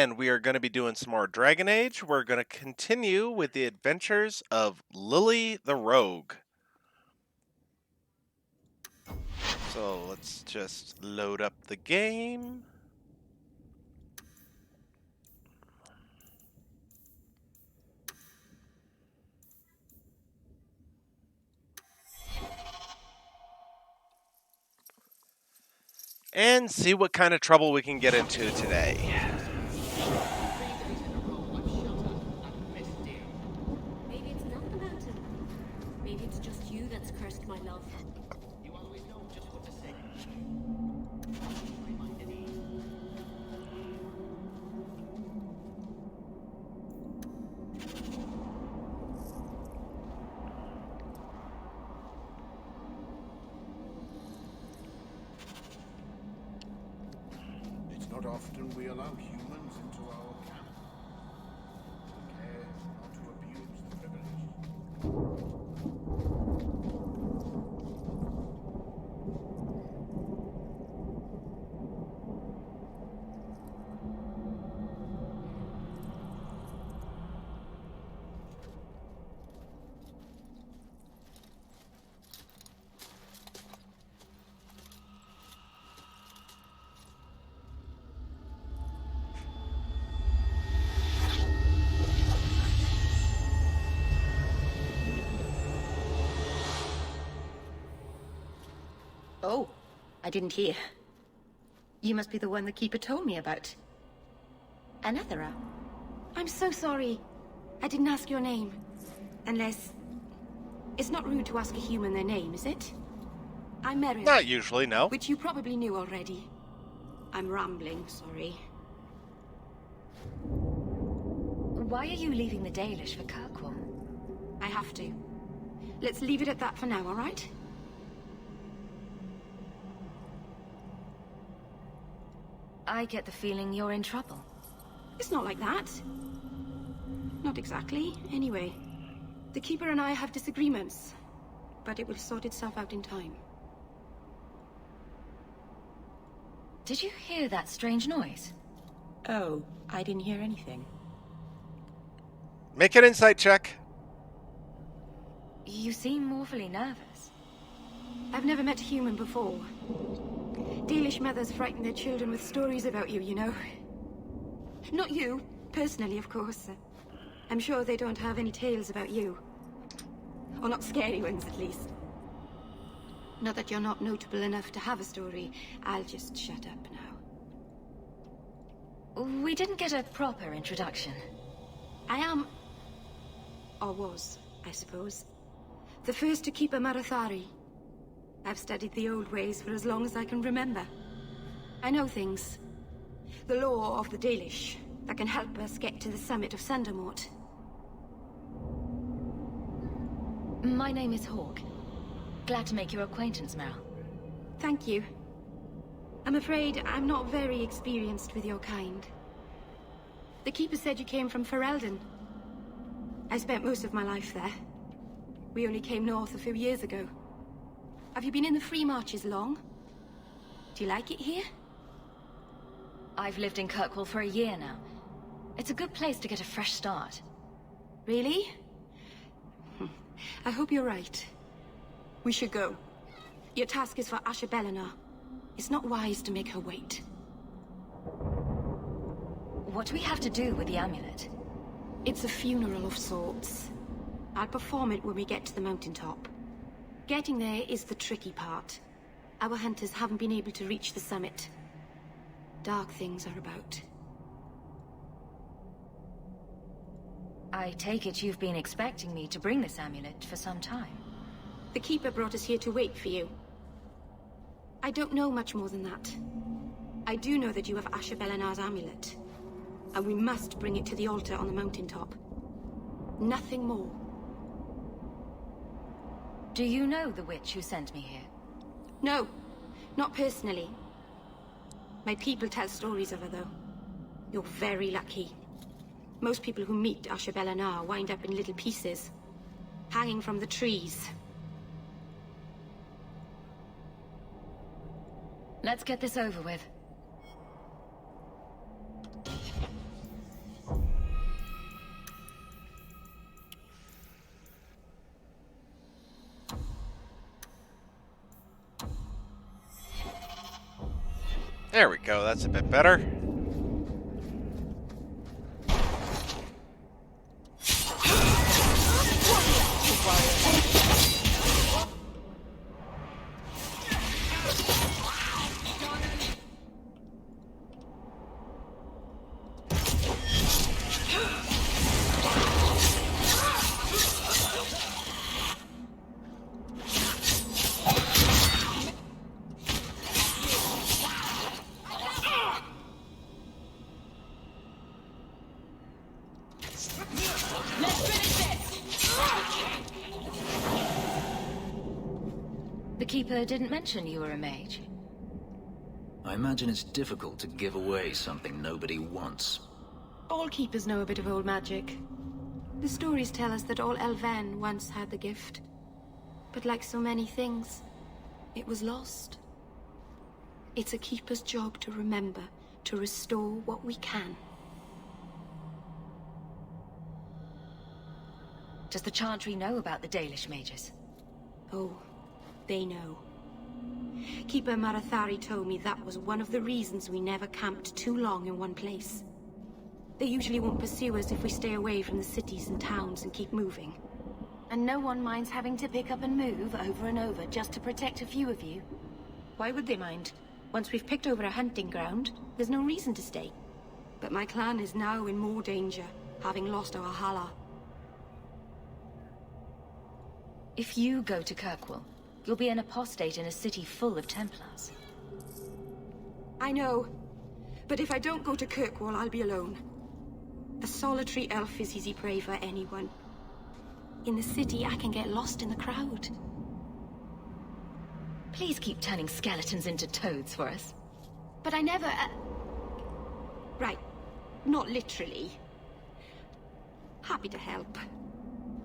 and we are going to be doing some more Dragon Age. We're going to continue with the adventures of Lily the Rogue. So let's just load up the game. And see what kind of trouble we can get into today. Maybe it's not the mountain. Maybe it's just you that's cursed my love. You always know just what to say. It's not often we allow humans into our camp. We care not to abuse the privilege. Oh, I didn't hear. You must be the one the Keeper told me about. Anathera. I'm so sorry. I didn't ask your name. Unless... It's not rude to ask a human their name, is it? I'm Merrill. Not usually, no. Which you probably knew already. I'm rambling, sorry. Why are you leaving the Dalish for Kirkwall? I have to. Let's leave it at that for now, all right? I get the feeling you're in trouble. It's not like that. Not exactly, anyway. The Keeper and I have disagreements, but it will sort itself out in time. Did you hear that strange noise? Oh, I didn't hear anything. Make an insight check. You seem awfully nervous. I've never met a human before. Dalish mothers frighten their children with stories about you, you know. Not you, personally, of course. I'm sure they don't have any tales about you. Or not scary ones, at least. Not that you're not notable enough to have a story. I'll just shut up now. We didn't get a proper introduction. I am... or was, I suppose. The first to keep a Marathari. I've studied the old ways for as long as I can remember. I know things. The law of the Dalish that can help us get to the summit of Sundermort. My name is Hawke. Glad to make your acquaintance, Meryl. Thank you. I'm afraid I'm not very experienced with your kind. The Keeper said you came from Ferelden. I spent most of my life there. We only came north a few years ago. Have you been in the Free Marches long? Do you like it here? I've lived in Kirkwall for a year now. It's a good place to get a fresh start. Really? I hope you're right. We should go. Your task is for Asher Bellinar. It's not wise to make her wait. What do we have to do with the amulet? It's a funeral of sorts. I'll perform it when we get to the mountaintop. Getting there is the tricky part. Our hunters haven't been able to reach the summit. Dark things are about. I take it you've been expecting me to bring this amulet for some time. The Keeper brought us here to wait for you. I don't know much more than that. I do know that you have Asher Bellinar's amulet. And we must bring it to the altar on the mountaintop. Nothing more. Do you know the witch who sent me here? No, not personally. My people tell stories of her, though. You're very lucky. Most people who meet Asher Bellinar wind up in little pieces, hanging from the trees. Let's get this over with. There we go, that's a bit better. The Keeper didn't mention you were a mage. I imagine it's difficult to give away something nobody wants. All keepers know a bit of old magic. The stories tell us that all Elven once had the gift. But like so many things, it was lost. It's a keeper's job to remember, to restore what we can. Does the Chantry know about the Dalish mages? Oh, they know. Keeper Marathari told me that was one of the reasons we never camped too long in one place. They usually won't pursue us if we stay away from the cities and towns and keep moving. And no one minds having to pick up and move over and over just to protect a few of you. Why would they mind? Once we've picked over a hunting ground, there's no reason to stay. But my clan is now in more danger, having lost our Hala. If you go to Kirkwall, you'll be an apostate in a city full of Templars. I know. But if I don't go to Kirkwall, I'll be alone. A solitary elf is easy prey for anyone. In the city, I can get lost in the crowd. Please keep turning skeletons into toads for us. But I never... Right. Not literally. Happy to help.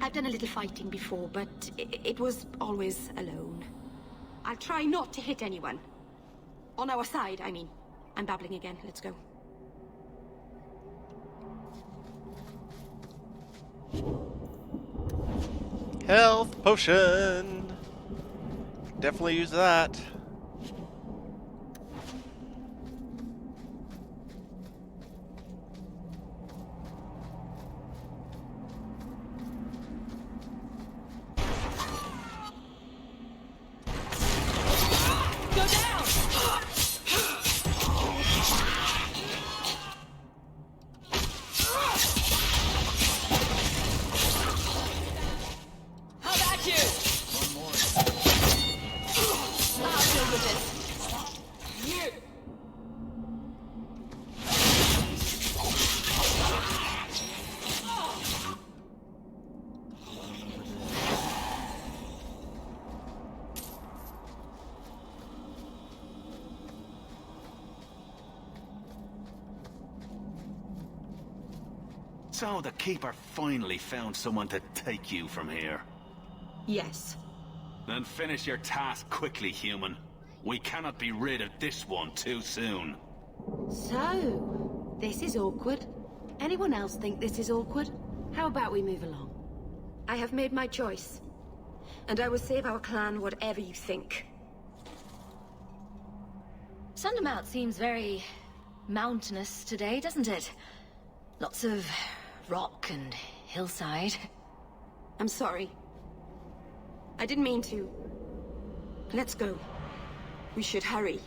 I've done a little fighting before, but it was always alone. I'll try not to hit anyone. On our side, I mean. I'm babbling again. Let's go. Health potion. Definitely use that. So the Keeper finally found someone to take you from here. Yes. Then finish your task quickly, human. We cannot be rid of this one too soon. So, this is awkward. Anyone else think this is awkward? How about we move along? I have made my choice. And I will save our clan whatever you think. Sundermount seems very mountainous today, doesn't it? Lots of rock and hillside. I'm sorry. I didn't mean to. Let's go. We should hurry.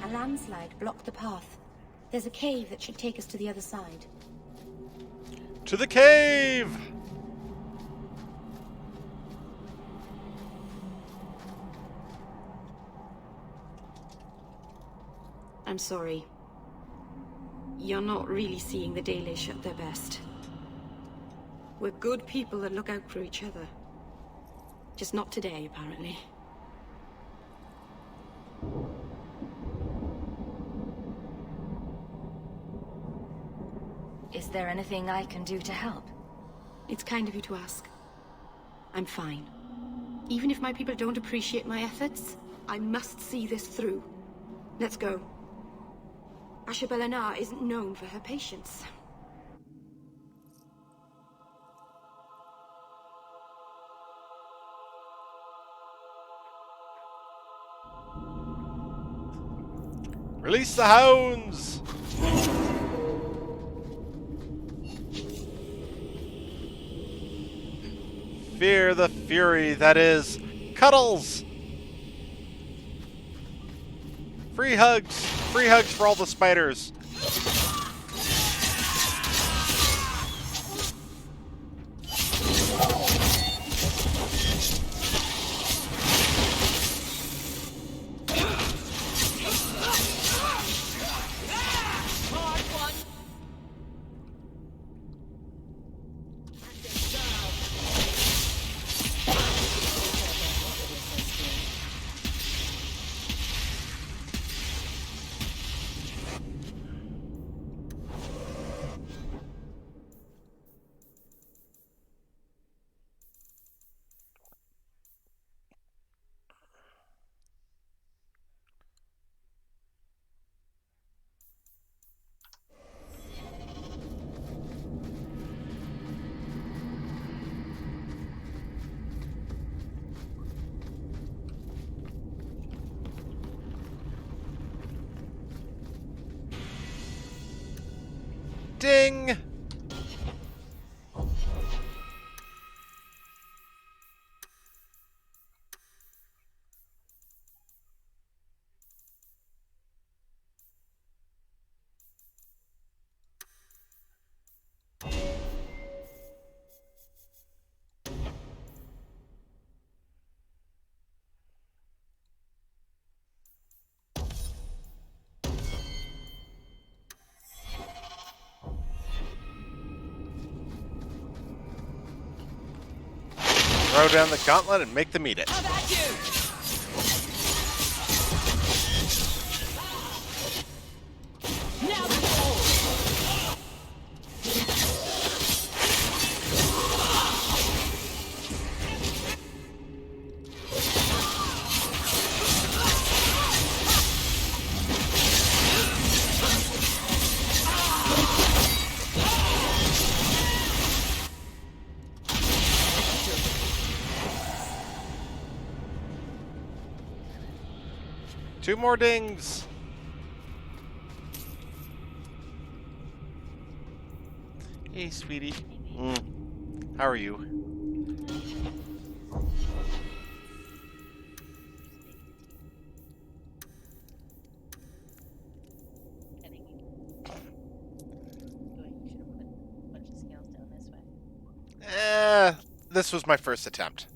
A landslide blocked the path. There's a cave that should take us to the other side. To the cave! I'm sorry. You're not really seeing the Dalish at their best. We're good people that look out for each other. Just not today, apparently. Is there anything I can do to help? It's kind of you to ask. I'm fine. Even if my people don't appreciate my efforts, I must see this through. Let's go. Asha Belenar isn't known for her patience. Release the hounds! Fear the fury that is Cuddles! Free hugs! Free hugs for all the spiders! Ding! Throw down the gauntlet and make them eat it. Two more dings. Hey, sweetie. How are you? This was my first attempt.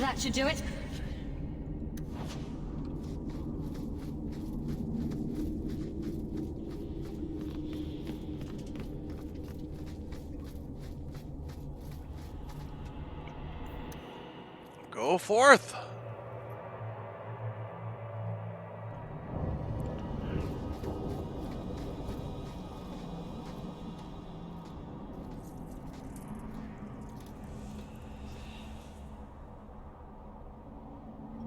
That should do it. Go forth.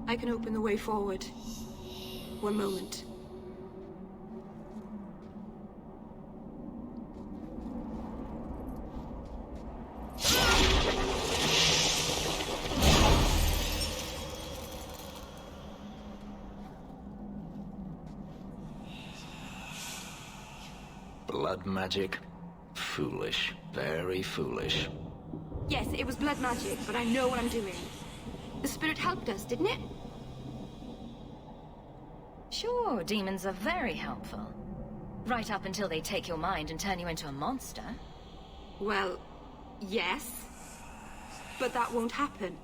I can open the way forward. One moment. Blood magic? Foolish. Very foolish. Yes, it was blood magic, but I know what I'm doing. The spirit helped us, didn't it? Sure, demons are very helpful. Right up until they take your mind and turn you into a monster. Well, yes. But that won't happen.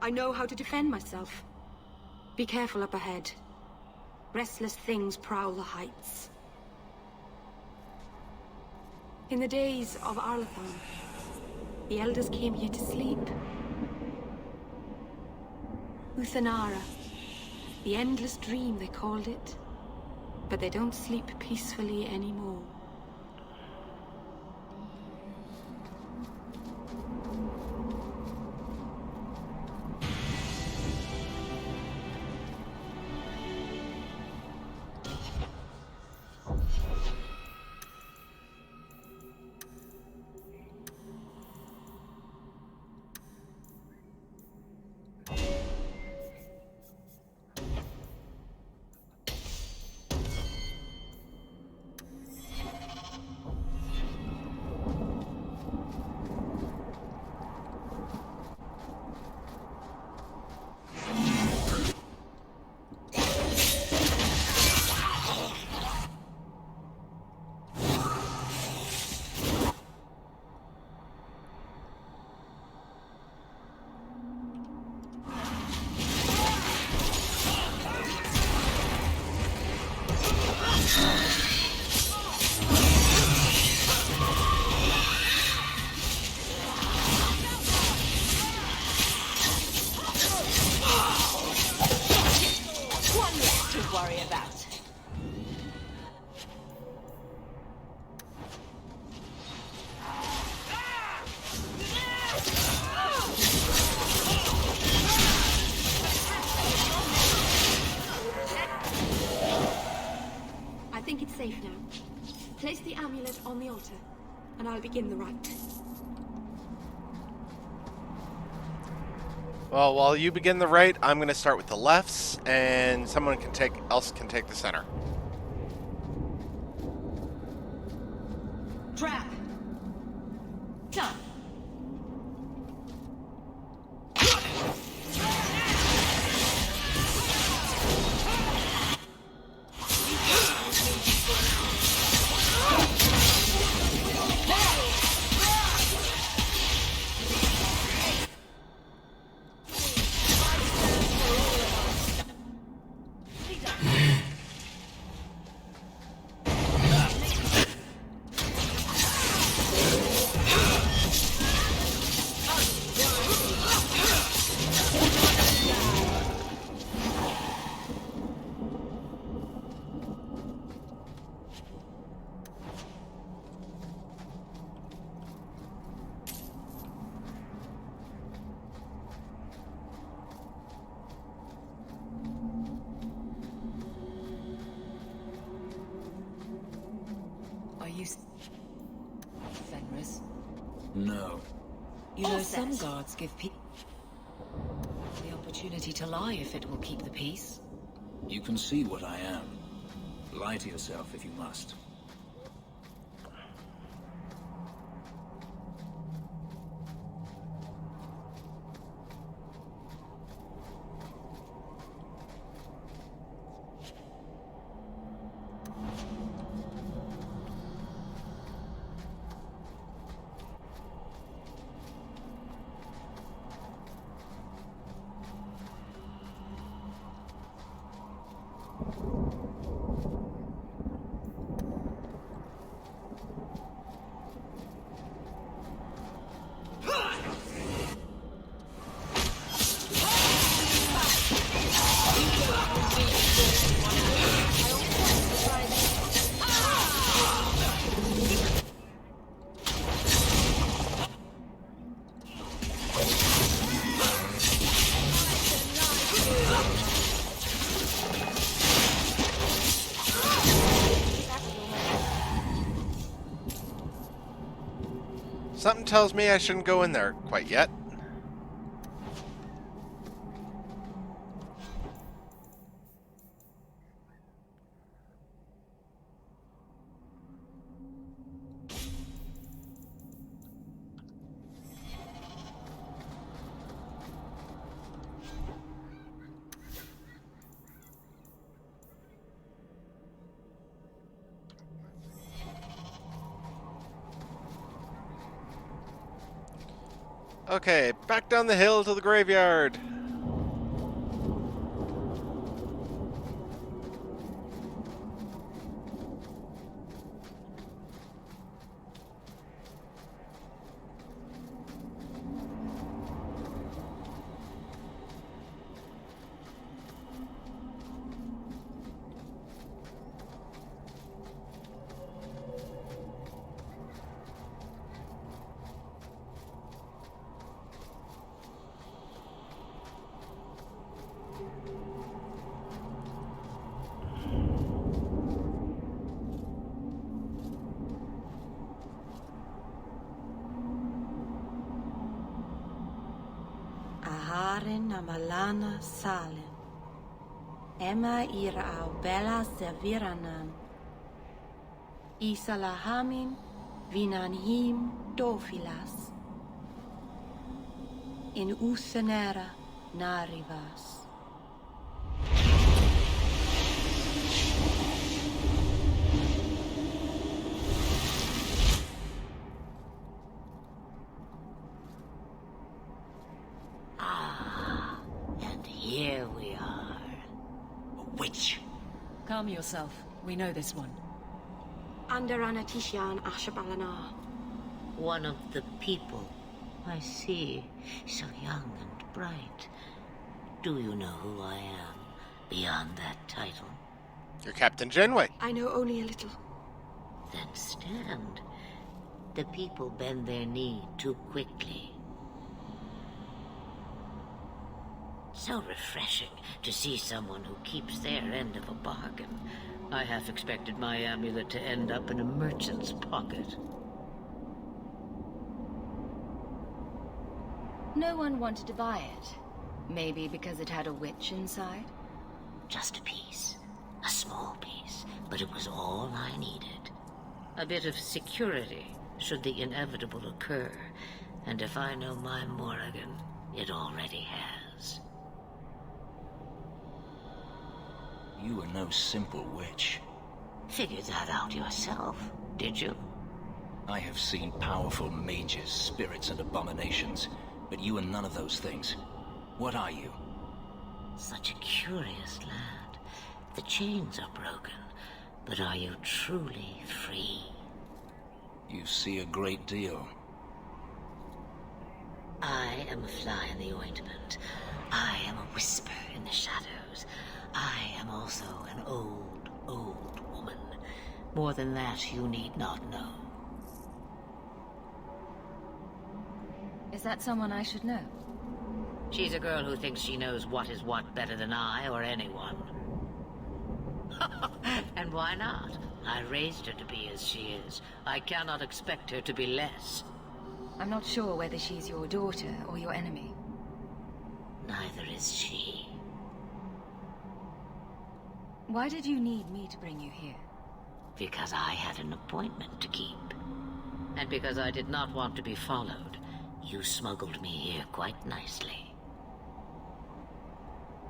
I know how to defend myself. Be careful up ahead. Restless things prowl the heights. In the days of Arlathon, the elders came here to sleep. Uthanara. The endless dream, they called it. But they don't sleep peacefully anymore. Safe now. Place the amulet on the altar, and I'll begin the rite. Well, while you begin the rite, I'm going to start with the lefts, and someone else can take the center. Trap. Done. Fenris? No. You know, some guards give people the opportunity to lie if it will keep the peace. You can see what I am. Lie to yourself if you must. Something tells me I shouldn't go in there quite yet. Okay, back down the hill to the graveyard. Aharin amalana salen. Emma ira au bella serviranan. Isalahamin vinanhim dofilas. In usenera narivas. And here we are. A witch. Calm yourself. We know this one. Under Anatishan Ashabalana. One of the people. I see. So young and bright. Do you know who I am? Beyond that title? You're Captain Janeway. I know only a little. Then stand. The people bend their knee too quickly. So refreshing to see someone who keeps their end of a bargain. I half expected my amulet to end up in a merchant's pocket. No one wanted to buy it. Maybe because it had a witch inside? Just a piece. A small piece. But it was all I needed. A bit of security, should the inevitable occur. And if I know my Morrigan, it already has. You are no simple witch. Figure that out yourself, did you? I have seen powerful mages, spirits, and abominations, but you are none of those things. What are you? Such a curious lad. The chains are broken, but are you truly free? You see a great deal. I am a fly in the ointment. I am a whisper in the shadows. I am also an old, old woman. More than that, you need not know. Is that someone I should know? She's a girl who thinks she knows what is what better than I or anyone. And why not? I raised her to be as she is. I cannot expect her to be less. I'm not sure whether she's your daughter or your enemy. Neither is she. Why did you need me to bring you here? Because I had an appointment to keep. And because I did not want to be followed, you smuggled me here quite nicely.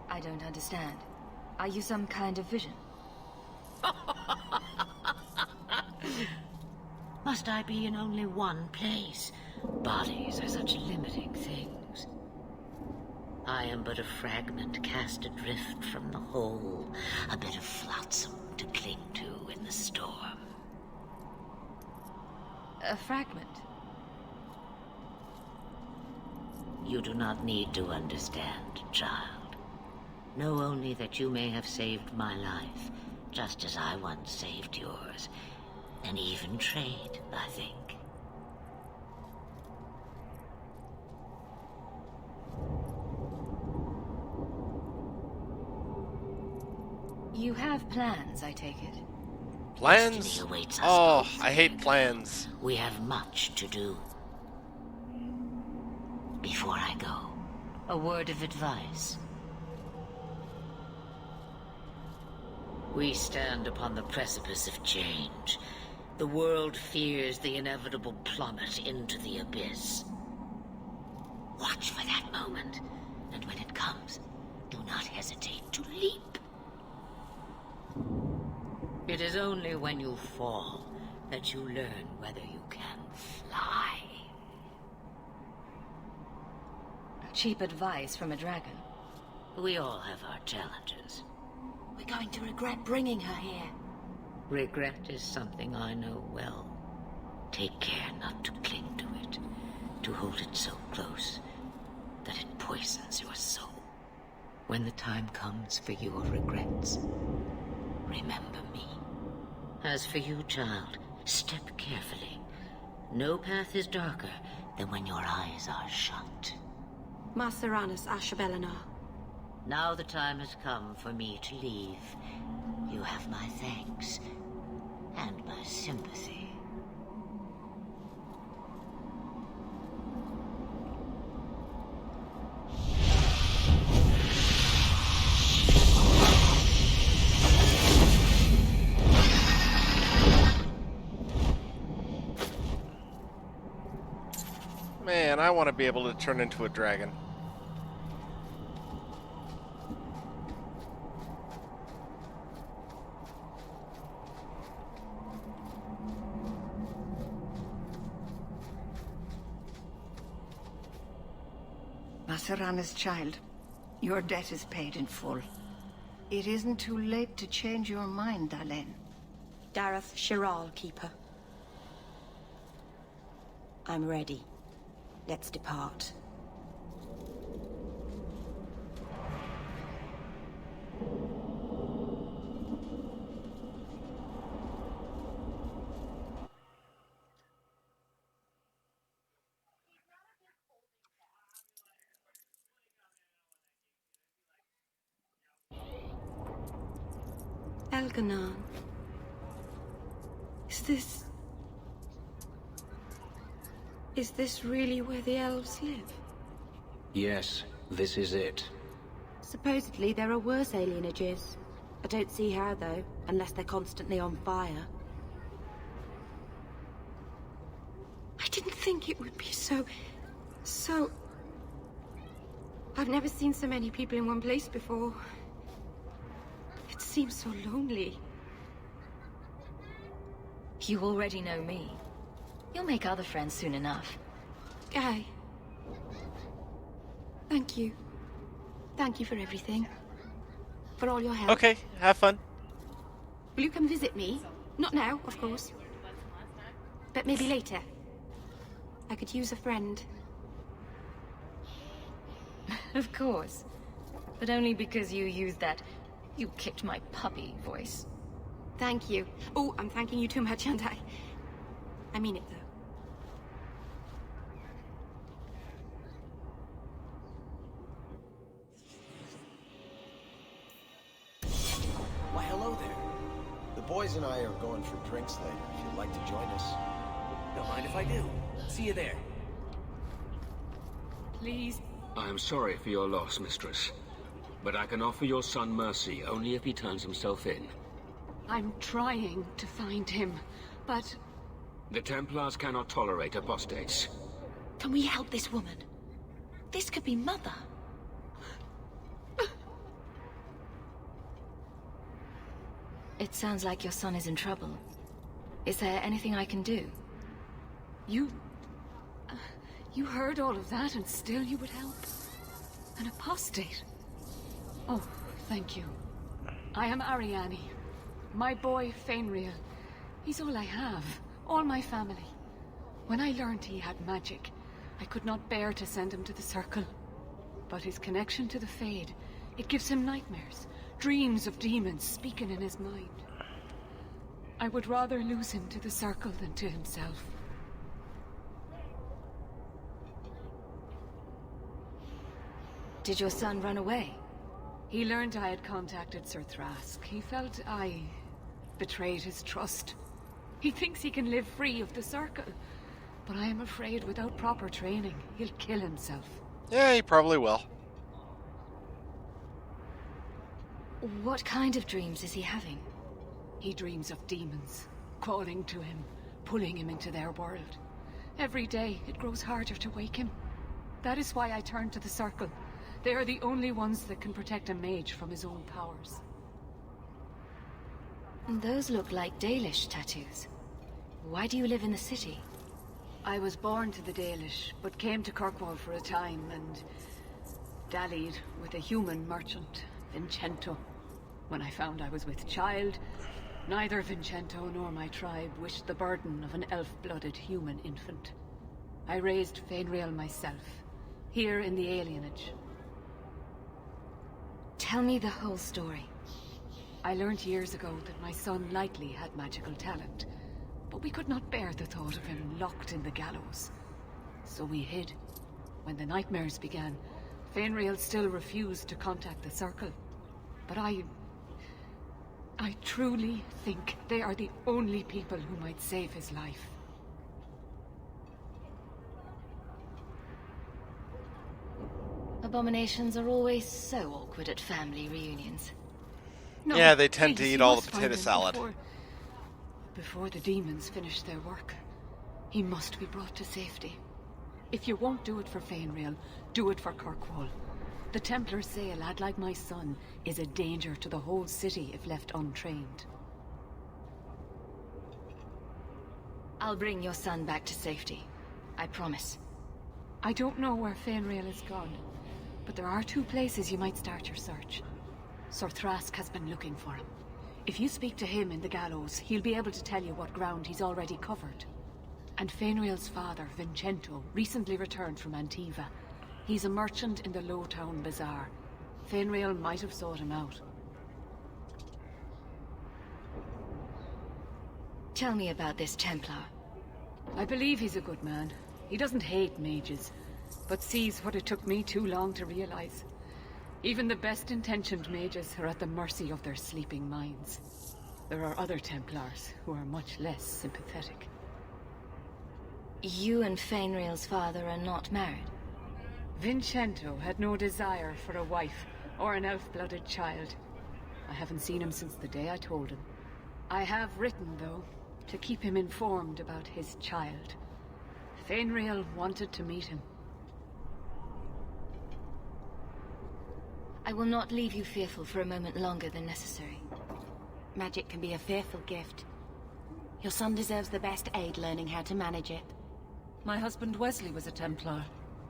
I don't understand. Are you some kind of vision? Must I be in only one place? Bodies are such limiting things. I am but a fragment cast adrift from the whole, a bit of flotsam to cling to in the storm. A fragment? You do not need to understand, child. Know only that you may have saved my life, just as I once saved yours. An even trade, I think. You have plans, I take it. Plans? Destiny awaits us Oh, both, I hate plans. We have much to do. Before I go, a word of advice. We stand upon the precipice of change. The world fears the inevitable plummet into the abyss. Watch for that moment, and when it comes, do not hesitate to leap. It is only when you fall that you learn whether you can fly. Cheap advice from a dragon. We all have our challenges. We're going to regret bringing her here. Regret is something I know well. Take care not to cling to it, to hold it so close that it poisons your soul. When the time comes for your regrets, remember me. As for you, child, step carefully. No path is darker than when your eyes are shut. Maceranus Ashbelenar. Now the time has come for me to leave. You have my thanks and my sympathy. Man, I want to be able to turn into a dragon. Maceranus, child, your debt is paid in full. It isn't too late to change your mind, Dalen. Dareth Shiral, Keeper. I'm ready. Let's depart. Elganon. Is this really where the elves live? Yes, this is it. Supposedly there are worse alienages. I don't see how, though, unless they're constantly on fire. I didn't think it would be so... I've never seen so many people in one place before. It seems so lonely. You already know me. You'll make other friends soon enough. Guy. Thank you. Thank you for everything. For all your help. Okay, have fun. Will you come visit me? Not now, of course. But maybe later. I could use a friend. Of course. But only because you used that "you kicked my puppy" voice. Thank you. Oh, I'm thanking you too much, aren't I? I mean it, though. Why, hello there. The boys and I are going for drinks later, if you'd like to join us. Don't mind if I do. See you there. Please. I am sorry for your loss, mistress. But I can offer your son mercy only if he turns himself in. I'm trying to find him, but... The Templars cannot tolerate apostates. Can we help this woman? This could be Mother. It sounds like your son is in trouble. Is there anything I can do? You heard all of that and still you would help? An apostate? Oh, thank you. I am Ariane. My boy, Fainriel. He's all I have. All my family. When I learned he had magic, I could not bear to send him to the Circle. But his connection to the Fade, it gives him nightmares. Dreams of demons speaking in his mind. I would rather lose him to the Circle than to himself. Did your son run away? He learned I had contacted Sir Thrask. He felt I betrayed his trust. He thinks he can live free of the Circle. but I am afraid without proper training, he'll kill himself. Yeah, he probably will. What kind of dreams is he having? He dreams of demons, calling to him, pulling him into their world. Every day, it grows harder to wake him. That is why I turn to the Circle. They are the only ones that can protect a mage from his own powers. Those look like Dalish tattoos. Why do you live in the city? I was born to the Dalish, but came to Kirkwall for a time and dallied with a human merchant, Vincento. When I found I was with child, neither Vincento nor my tribe wished the burden of an elf-blooded human infant. I raised Fainriel myself, here in the alienage. Tell me the whole story. I learned years ago that my son likely had magical talent, but we could not bear the thought of him locked in the gallows. So we hid. When the nightmares began, Fainriel still refused to contact the Circle. But I truly think they are the only people who might save his life. Abominations are always so awkward at family reunions. No, yeah, they tend to please, eat you all the must find potato him salad. Before the demons finish their work. He must be brought to safety. If you won't do it for Fainriel, do it for Kirkwall. The Templars say a lad like my son is a danger to the whole city if left untrained. I'll bring your son back to safety. I promise. I don't know where Fainriel is gone, but there are 2 places you might start your search. Sir Thrask has been looking for him. If you speak to him in the gallows, he'll be able to tell you what ground he's already covered. And Fainriel's father, Vincento, recently returned from Antiva. He's a merchant in the Lowtown Bazaar. Fainriel might have sought him out. Tell me about this Templar. I believe he's a good man. He doesn't hate mages, but sees what it took me too long to realize. Even the best-intentioned mages are at the mercy of their sleeping minds. There are other Templars who are much less sympathetic. You and Fainriel's father are not married? Vincento had no desire for a wife or an elf-blooded child. I haven't seen him since the day I told him. I have written, though, to keep him informed about his child. Fainriel wanted to meet him. I will not leave you fearful for a moment longer than necessary. Magic can be a fearful gift. Your son deserves the best aid learning how to manage it. My husband Wesley was a Templar.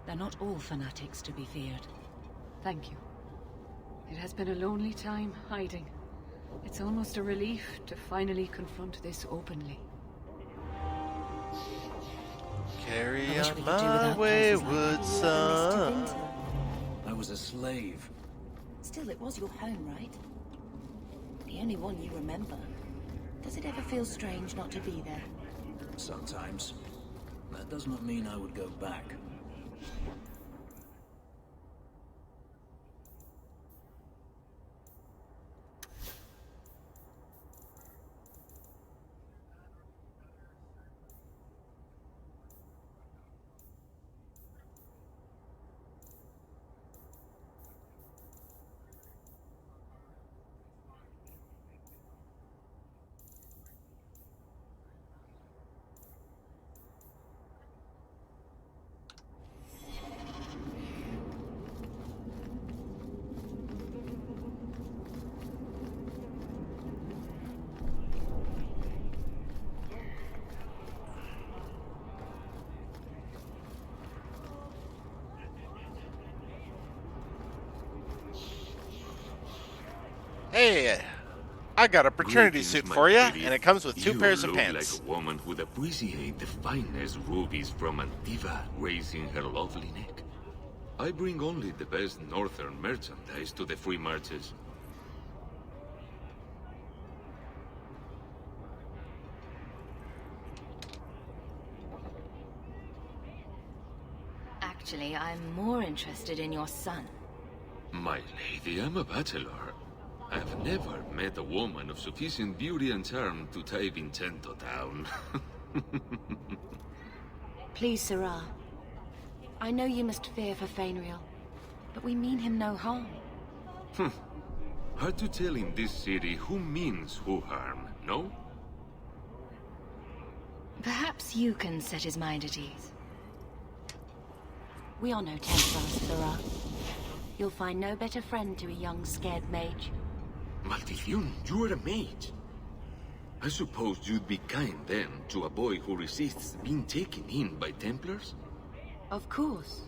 They're not all fanatics to be feared. Thank you. It has been a lonely time hiding. It's almost a relief to finally confront this openly. Carry on my wayward son. I was a slave. Still, it was your home, right? The only one you remember. Does it ever feel strange not to be there? Sometimes. That does not mean I would go back. Hey, I got a fraternity Greetings, suit my for you, pretty. and it comes with 2 You pairs of look pants. like a woman who'd appreciate the finest rubies from Antiva raising her lovely neck. I bring only the best northern merchandise to the free marches. Actually, I'm more interested in your son. My lady, I'm a bachelor. I've never met a woman of sufficient beauty and charm to tie Vincento down. Please, Sirrah. I know you must fear for Fainriel, but we mean him no harm. Hard to tell in this city who means who harm, no? Perhaps you can set his mind at ease. We are no Templars, Sirrah. You'll find no better friend to a young, scared mage. Maldición, you are a mage. I suppose you'd be kind then to a boy who resists being taken in by Templars? Of course.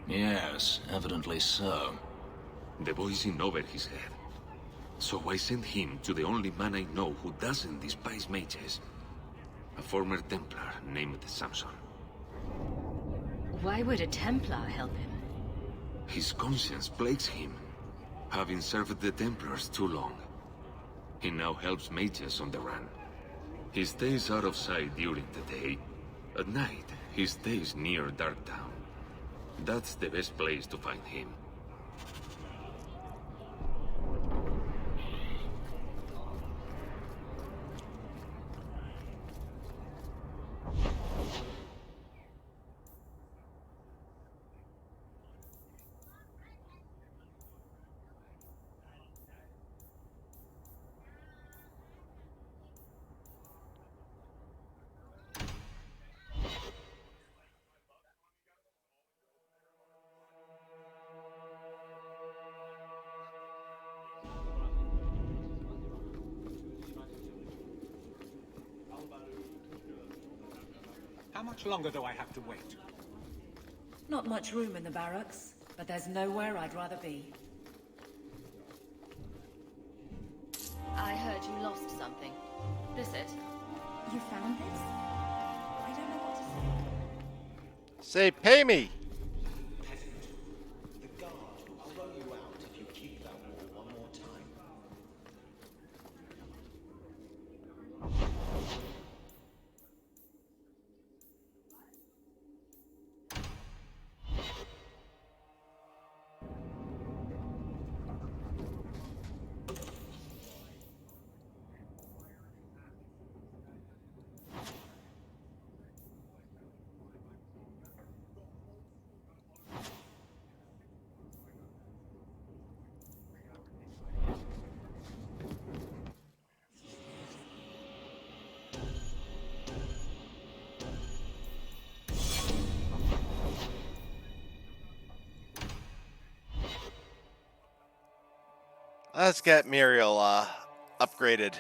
Yes, evidently so. The boy's in over his head. So I sent him to the only man I know who doesn't despise mages. A former Templar named Samson. Why would a Templar help him? His conscience plagues him, having served the Templars too long. He now helps mages on the run. He stays out of sight during the day. At night, he stays near Darktown. That's the best place to find him. How much longer do I have to wait? Not much room in the barracks, but there's nowhere I'd rather be. I heard you lost something. This it? You found this? I don't know what to Say, say. pay me! The guard, I'll run you out if you keep that wall one more time. Let's get Muriel upgraded.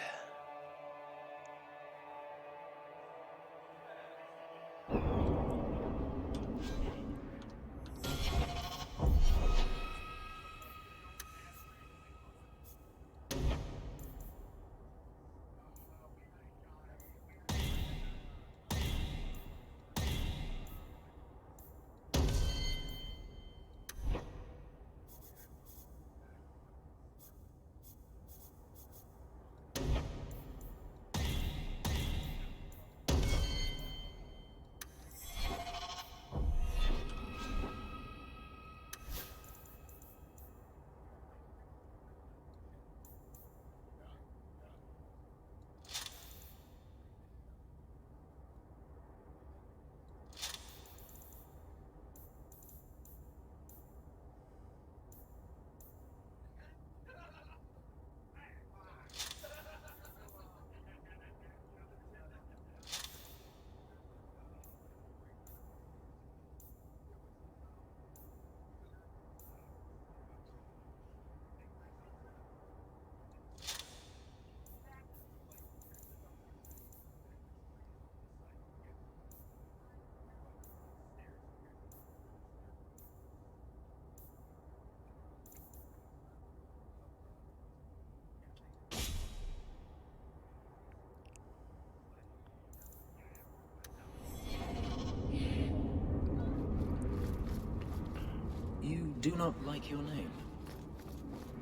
You do not like your name?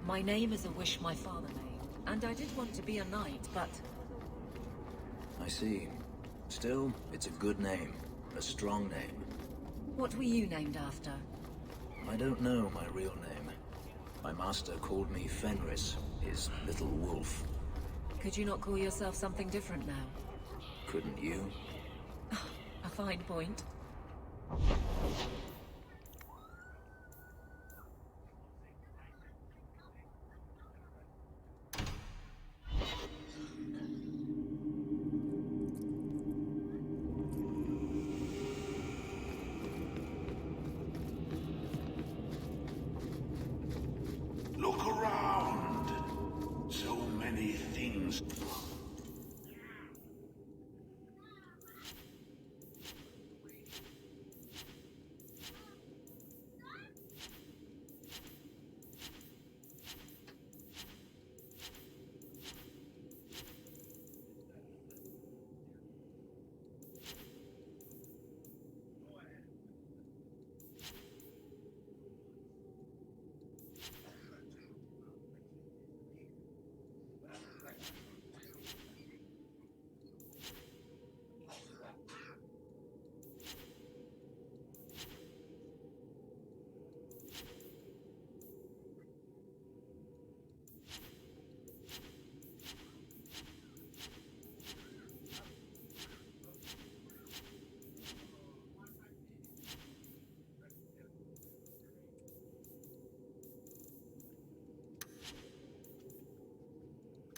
My name is a wish my father made, and I did want to be a knight, but... I see. Still, it's a good name. A strong name. What were you named after? I don't know my real name. My master called me Fenris, his little wolf. Could you not call yourself something different now? Couldn't you? A fine point. Look around. So many things.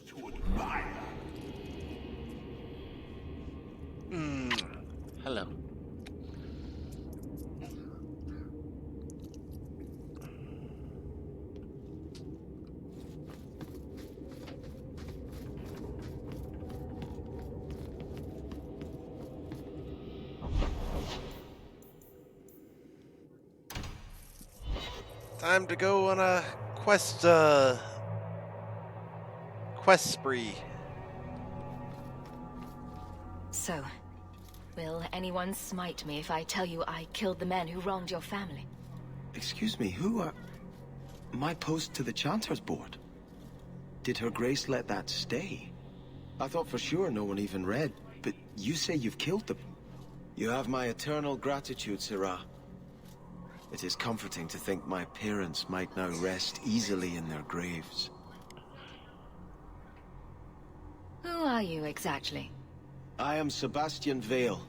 To admire. Hello. Time to go on a quest spree. So, will anyone smite me if I tell you I killed the men who wronged your family? Excuse me, who are... My post to the Chanters Board? Did Her Grace let that stay? I thought for sure no one even read, but you say you've killed them. You have my eternal gratitude, Sirah. It is comforting to think my parents might now rest easily in their graves. Who are you exactly? I am Sebastian Vale,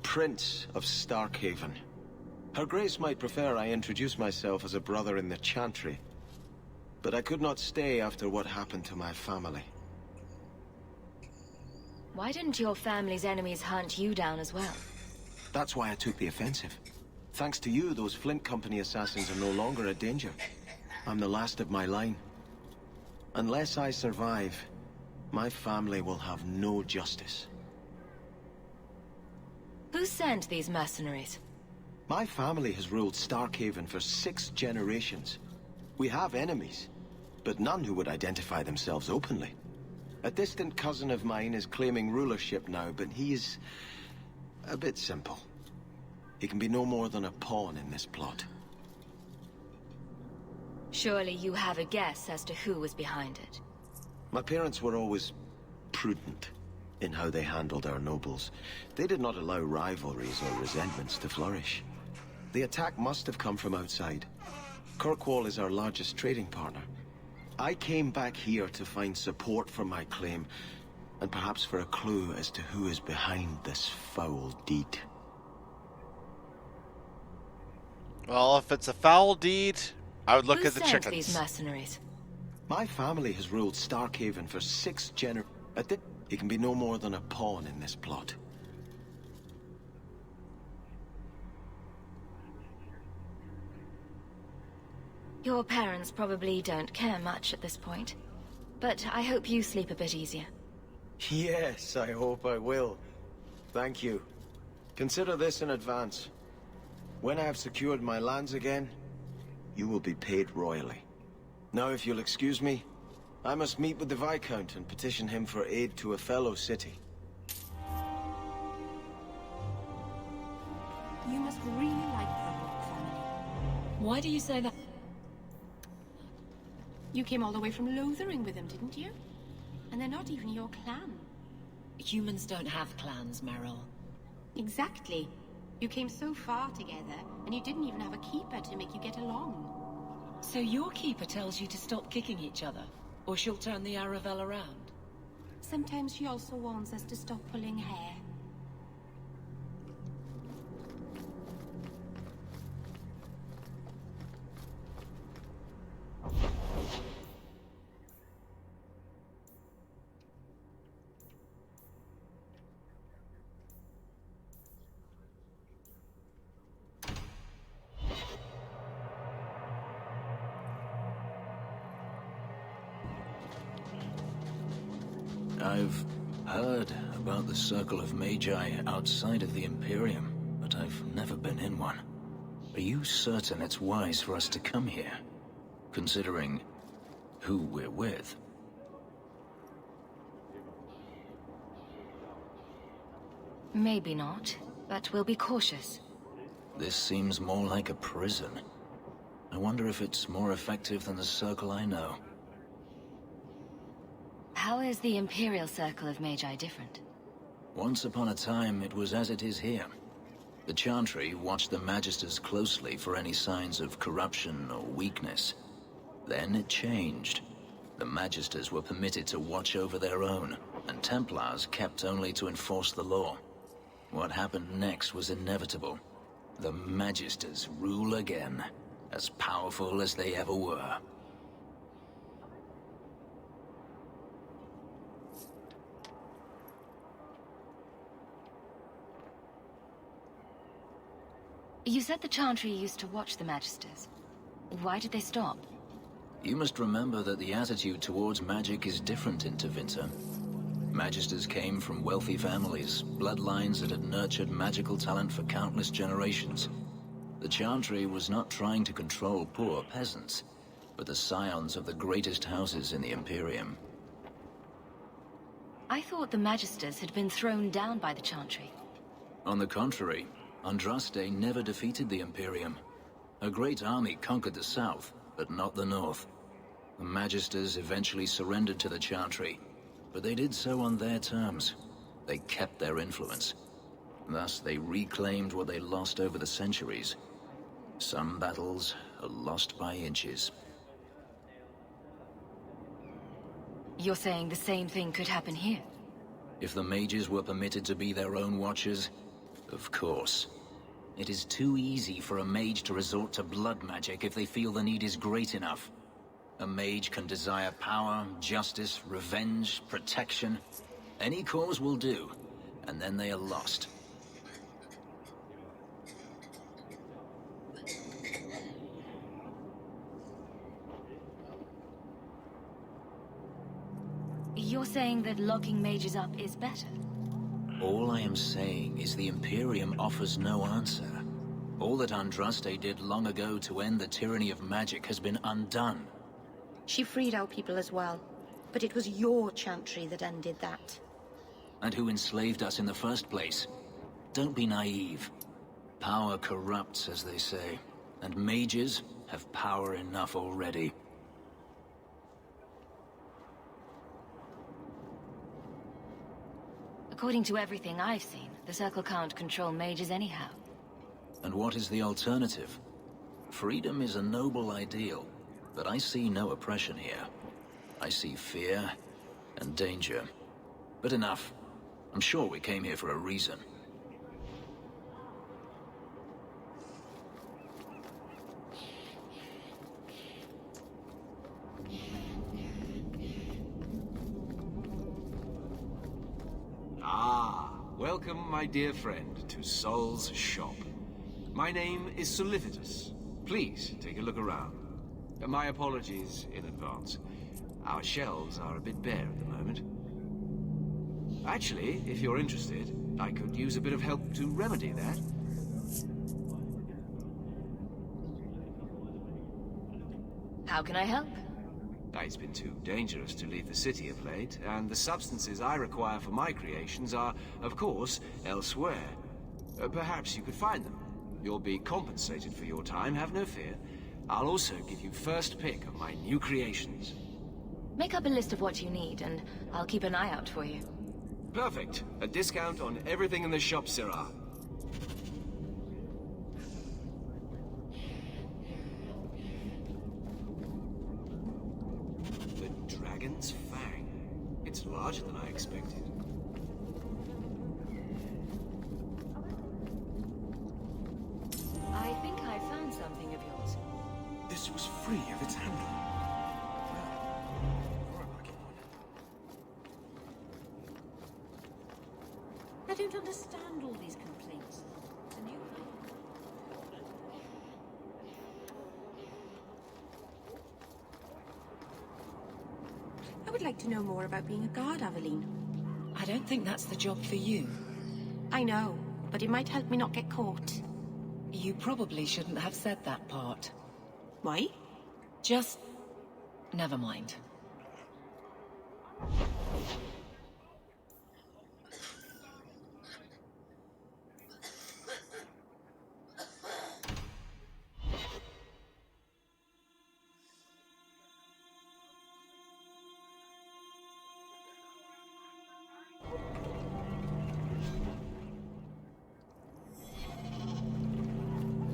Prince of Starkhaven. Her Grace might prefer I introduce myself as a brother in the Chantry, but I could not stay after what happened to my family. Why didn't your family's enemies hunt you down as well? That's why I took the offensive. Thanks to you, those Flint Company assassins are no longer a danger. I'm the last of my line. Unless I survive, my family will have no justice. Who sent these mercenaries? My family has ruled Starkhaven for 6 generations. We have enemies, but none who would identify themselves openly. A distant cousin of mine is claiming rulership now, but he is a bit simple. He can be no more than a pawn in this plot. Surely you have a guess as to who was behind it. My parents were always prudent in how they handled our nobles. They did not allow rivalries or resentments to flourish. The attack must have come from outside. Kirkwall is our largest trading partner. I came back here to find support for my claim, and perhaps for a clue as to who is behind this foul deed. Well, if it's a foul deed, I would look at the Who sent chickens. these mercenaries? My family has ruled Starkhaven for 6 generations. He can be no more than a pawn in this plot. Your parents probably don't care much at this point, but I hope you sleep a bit easier. Yes, I hope I will. Thank you. Consider this in advance. When I have secured my lands again, you will be paid royally. Now, if you'll excuse me, I must meet with the Viscount and petition him for aid to a fellow city. You must really like the Rook family. Why do you say that? You came all the way from Lothering with them, didn't you? And they're not even your clan. Humans don't have clans, Meryl. Exactly. You came so far together, and you didn't even have a keeper to make you get along. So your keeper tells you to stop kicking each other, or she'll turn the Aravel around? Sometimes she also warns us to stop pulling hair. I've heard about the Circle of Magi outside of the Imperium, but I've never been in one. Are you certain it's wise for us to come here, considering who we're with? Maybe not, but we'll be cautious. This seems more like a prison. I wonder if it's more effective than the Circle I know. How is the Imperial Circle of Magi different? Once upon a time, it was as it is here. The Chantry watched the Magisters closely for any signs of corruption or weakness. Then it changed. The Magisters were permitted to watch over their own, and Templars kept only to enforce the law. What happened next was inevitable. The Magisters rule again, as powerful as they ever were. You said the Chantry used to watch the Magisters. Why did they stop? You must remember that the attitude towards magic is different in Tevinter. Magisters came from wealthy families, bloodlines that had nurtured magical talent for countless generations. The Chantry was not trying to control poor peasants, but the scions of the greatest houses in the Imperium. I thought the Magisters had been thrown down by the Chantry. On the contrary, Andraste never defeated the Imperium. A great army conquered the south, but not the north. The Magisters eventually surrendered to the Chantry, but they did so on their terms. They kept their influence. Thus, they reclaimed what they lost over the centuries. Some battles are lost by inches. You're saying the same thing could happen here? If the mages were permitted to be their own watchers, of course. It is too easy for a mage to resort to blood magic if they feel the need is great enough. A mage can desire power, justice, revenge, protection. Any cause will do, and then they are lost. You're saying that locking mages up is better? All I am saying is the Imperium offers no answer. All that Andraste did long ago to end the tyranny of magic has been undone. She freed our people as well, but it was your Chantry that ended that. And who enslaved us in the first place? Don't be naive. Power corrupts, as they say, and mages have power enough already. According to everything I've seen, the Circle can't control mages anyhow. And what is the alternative? Freedom is a noble ideal, but I see no oppression here. I see fear and danger. But enough. I'm sure we came here for a reason. Ah, welcome, my dear friend, to Sol's shop. My name is Solivitus. Please take a look around. My apologies in advance. Our shelves are a bit bare at the moment. Actually, if you're interested, I could use a bit of help to remedy that. How can I help? It's been too dangerous to leave the city of late, and the substances I require for my creations are, of course, elsewhere. Perhaps you could find them. You'll be compensated for your time, have no fear. I'll also give you first pick of my new creations. Make up a list of what you need, and I'll keep an eye out for you. Perfect. A discount on everything in the shop, Syrah. The Dragon's Fang. It's larger than I expected. I think I found something of yours. This was free of its handle. I don't understand all these complaints. It's a new thing. I would like to know more about being a guard, Aveline. I don't think that's the job for you. I know, but it might help me not get caught. You probably shouldn't have said that part. Why? Just... never mind.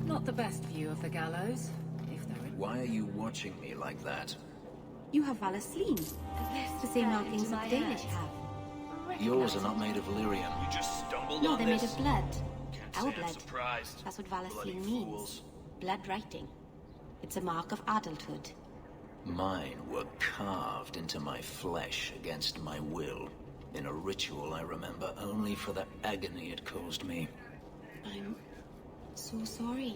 Not the best view of the gallows, if there is. Why are you watching me like that? You have Valasleen. The same markings that Dalish have. Yours are not made of lyrium. You just stumbled No, on they're this. made of blood. Can't Our say I'm blood. surprised. That's what Bloody Valasleen means. fools. Blood writing. It's a mark of adulthood. Mine were carved into my flesh against my will, in a ritual I remember only for the agony it caused me. I'm so sorry.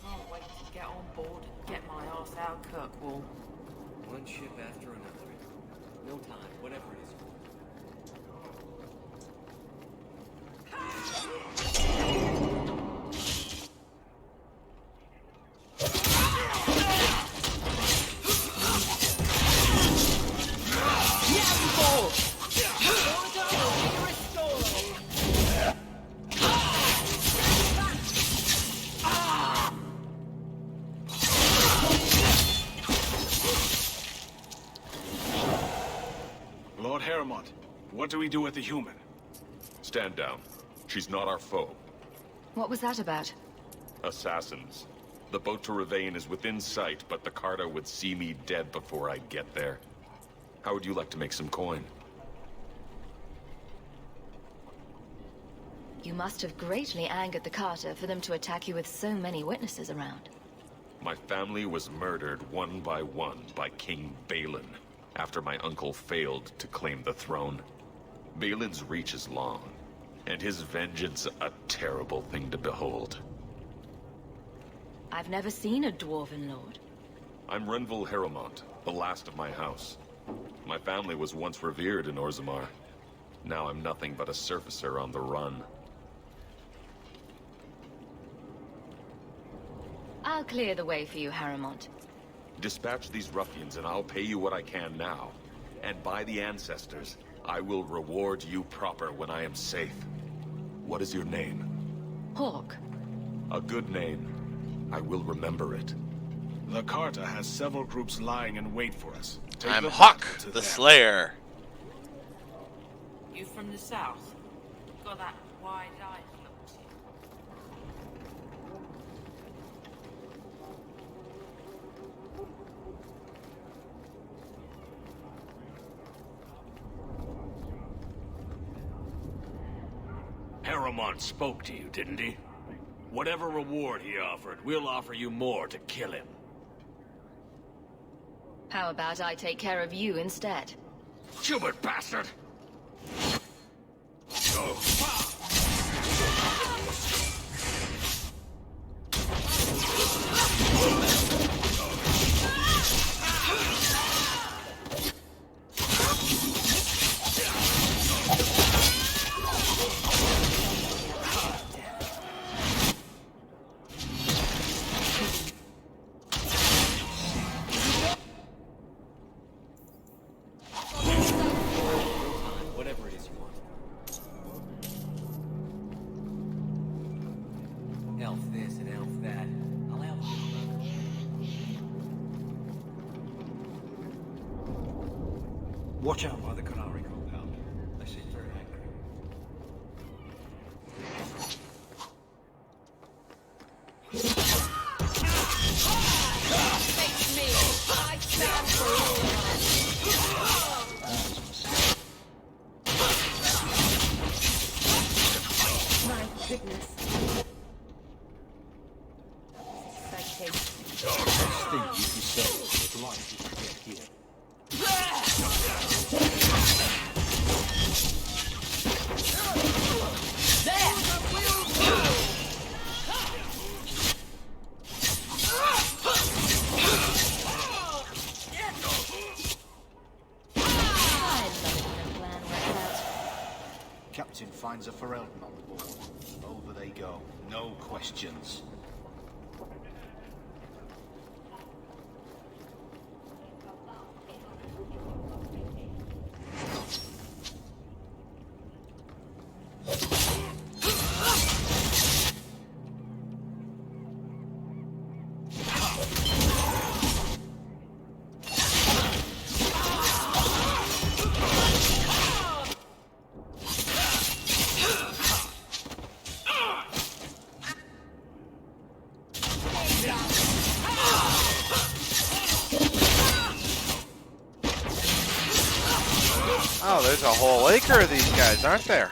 Can't wait to get on board and get my ass out Kirkwall. One ship after another. No time, whatever it is. Lord Harrowmont, what do we do with the human? Stand down. She's not our foe. What was that about? Assassins. The boat to Ravain is within sight, but the Carta would see me dead before I get there. How would you like to make some coin? You must have greatly angered the Carter for them to attack you with so many witnesses around. My family was murdered one by King Balin, after my uncle failed to claim the throne. Balin's reach is long, and his vengeance a terrible thing to behold. I've never seen a dwarven lord. I'm Renville Harrowmont, the last of my house. My family was once revered in Orzammar. Now I'm nothing but a surfacer on the run. I'll clear the way for you, Harrowmont. Dispatch these ruffians and I'll pay you what I can now. And by the ancestors, I will reward you proper when I am safe. What is your name? Hawke. A good name. I will remember it. The Carta has several groups lying in wait for us. Take I'm the Hawk, battle to the them. Slayer. You from the south? Got that wide-eyed look to you. Harrowmont spoke to you, didn't he? Whatever reward he offered, we'll offer you more to kill him. How about I take care of you instead? Schubert bastard! Whatever it is you want. Elf this and elf that. I'll help you. Watch out by the Canary compound. They seem very angry. Face me! I stand for My goodness. Captain finds a Ferelden on board. Over they go. No questions. Oh, there's a whole acre of these guys, aren't there?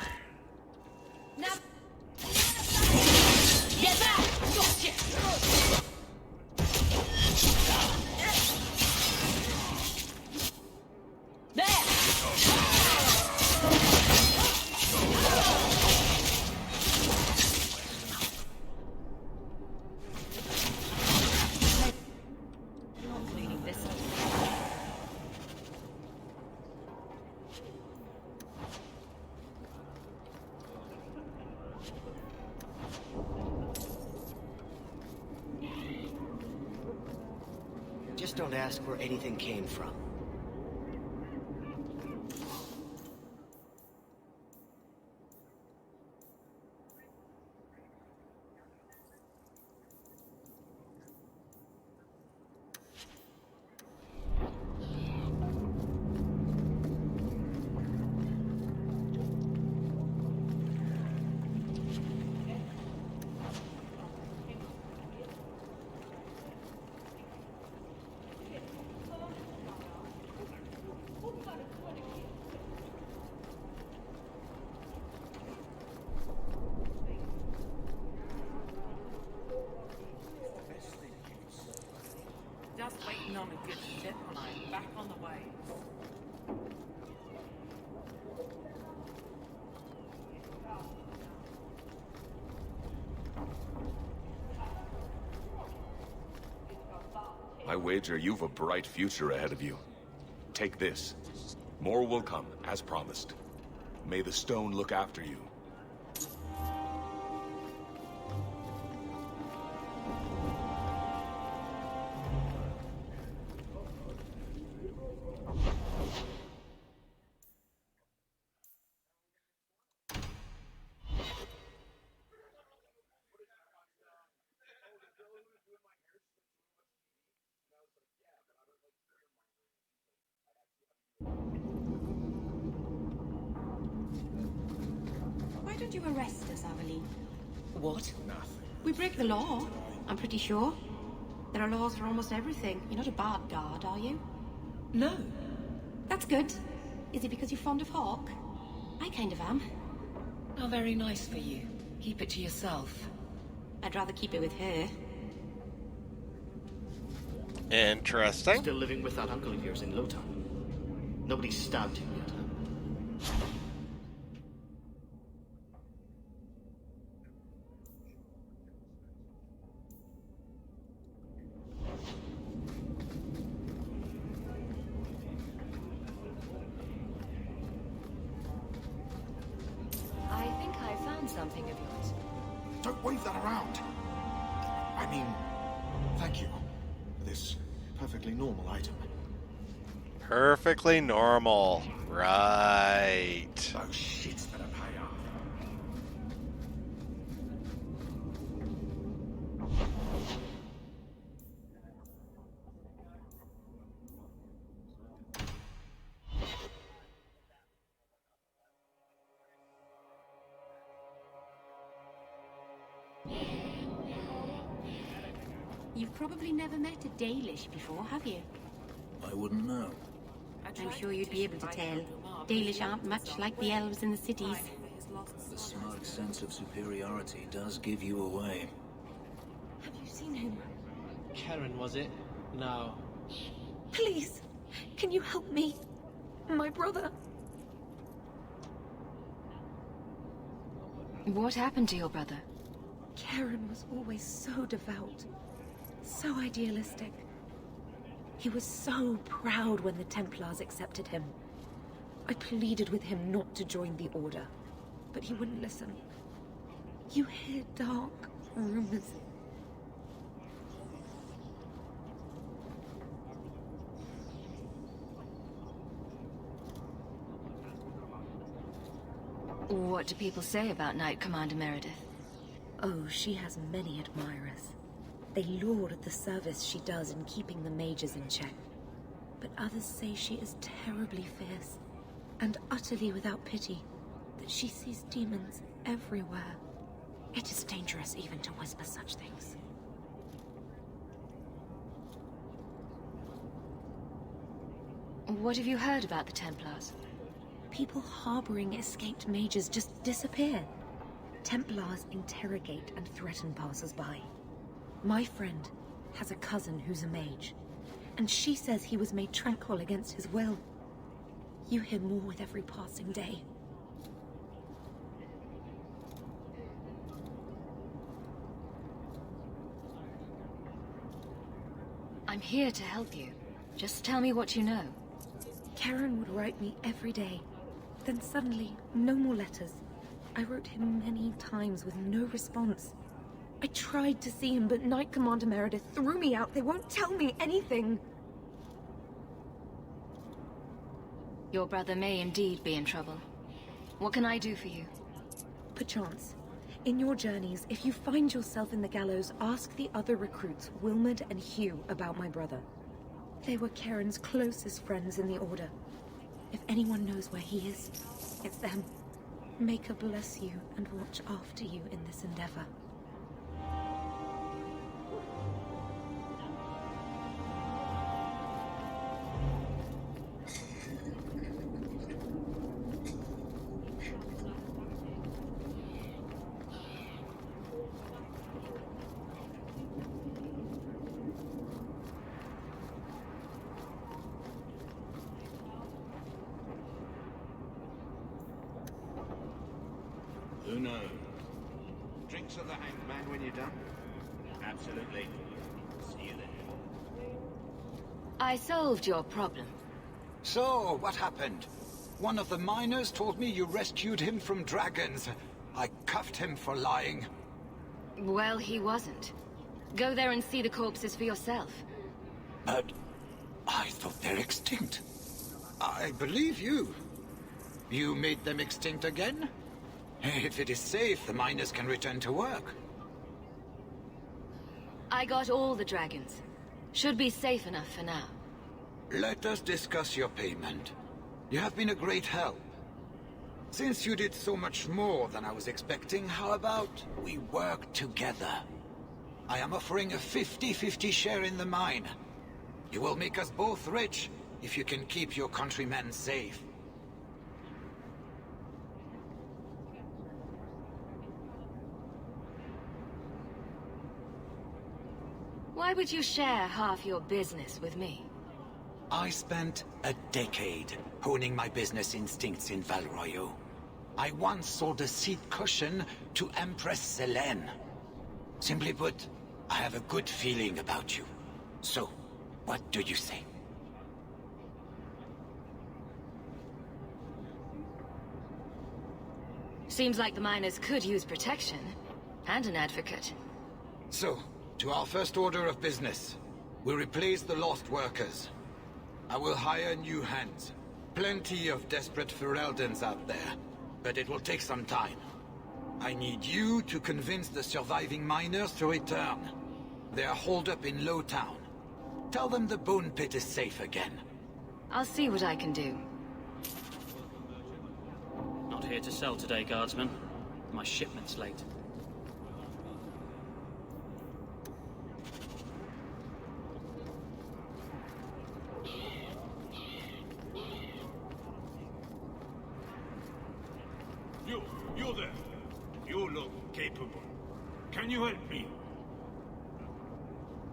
Just don't ask where anything came from. Just waiting on a good ship and I'm back on the waves. I wager you've a bright future ahead of you. Take this. More will come, as promised. May the stone look after you. Why don't you arrest us, Aveline? What? We break the law, I'm pretty sure. There are laws for almost everything. You're not a bad guard, are you? No. That's good. Is it because you're fond of Hawk? I kind of am. How very nice for you. Keep it to yourself. I'd rather keep it with her. Interesting. Still living with that uncle of yours in Lothar. Nobody stabbed him yet, huh? I think I found something of yours. Don't wave that around. I mean, thank you for this perfectly normal item. Perfectly normal. Right. Those shits better pay off. You've probably never met a Dalish before, have you? I wouldn't know. I'm sure you'd be able to tell. Dalish aren't much like the elves in the cities. The smug sense of superiority does give you away. Have you seen him? Karen, was it? No. Please, can you help me? My brother. What happened to your brother? Karen was always so devout, so idealistic. He was so proud when the Templars accepted him. I pleaded with him not to join the Order. but he wouldn't listen. You hear dark rumors. What do people say about Knight Commander Meredith? Oh, she has many admirers. They laud the service she does in keeping the mages in check. But others say she is terribly fierce, and utterly without pity, that she sees demons everywhere. It is dangerous even to whisper such things. What have you heard about the Templars? People harboring escaped mages just disappear. Templars interrogate and threaten passers-by. My friend has a cousin who's a mage, and she says he was made tranquil against his will. You hear more with every passing day. I'm here to help you. Just tell me what you know. Karen would write me every day. Then suddenly, no more letters. I wrote him many times with no response. I tried to see him, but Knight Commander Meredith threw me out. They won't tell me anything. Your brother may indeed be in trouble. What can I do for you? Perchance. In your journeys, if you find yourself in the gallows, ask the other recruits, Wilmerd and Hugh, about my brother. They were Karen's closest friends in the Order. If anyone knows where he is, it's them. Maker bless you and watch after you in this endeavor. Who knows? Drinks of the Hanged Man when you're done? Absolutely. See you there. I solved your problem. So, what happened? One of the miners told me you rescued him from dragons. I cuffed him for lying. Well, he wasn't. Go there and see the corpses for yourself. But I thought they're extinct. I believe you. You made them extinct again? If it is safe, the miners can return to work. I got all the dragons. Should be safe enough for now. Let us discuss your payment. You have been a great help. Since you did so much more than I was expecting, how about we work together? I am offering a 50-50 share in the mine. You will make us both rich if you can keep your countrymen safe. Why would you share half your business with me? I spent a decade honing my business instincts in Val Royeaux. I once sold a seat cushion to Empress Selene. Simply put, I have a good feeling about you. So, what do you say? Seems like the miners could use protection. And an advocate. So, to our first order of business. We replace the lost workers. I will hire new hands. Plenty of desperate Ferelden's out there. But it will take some time. I need you to convince the surviving miners to return. They are holed up in Lowtown. Tell them the Bone Pit is safe again. I'll see what I can do. Not here to sell today, guardsman. My shipment's late. You there. You look capable. Can you help me?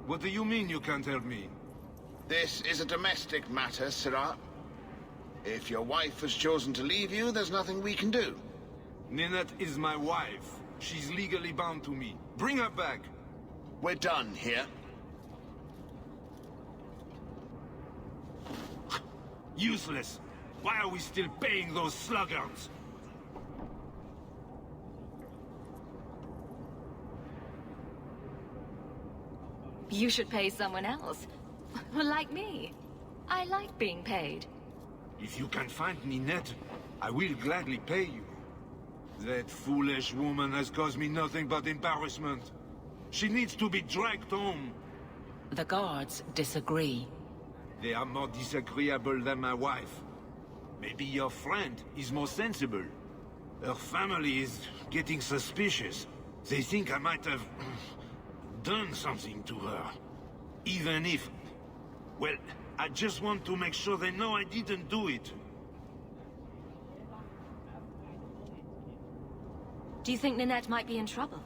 What do you mean you can't help me? This is a domestic matter, Sirrah. If your wife has chosen to leave you, there's nothing we can do. Ninette is my wife. She's legally bound to me. Bring her back. We're done here. Useless. Why are we still paying those sluggards? You should pay someone else. Like me. I like being paid. If you can find Ninette, I will gladly pay you. That foolish woman has caused me nothing but embarrassment. She needs to be dragged home. The guards disagree. They are more disagreeable than my wife. Maybe your friend is more sensible. Her family is getting suspicious. They think I might have done something to her. Even if... Well, I just want to make sure they know I didn't do it. Do you think Ninette might be in trouble?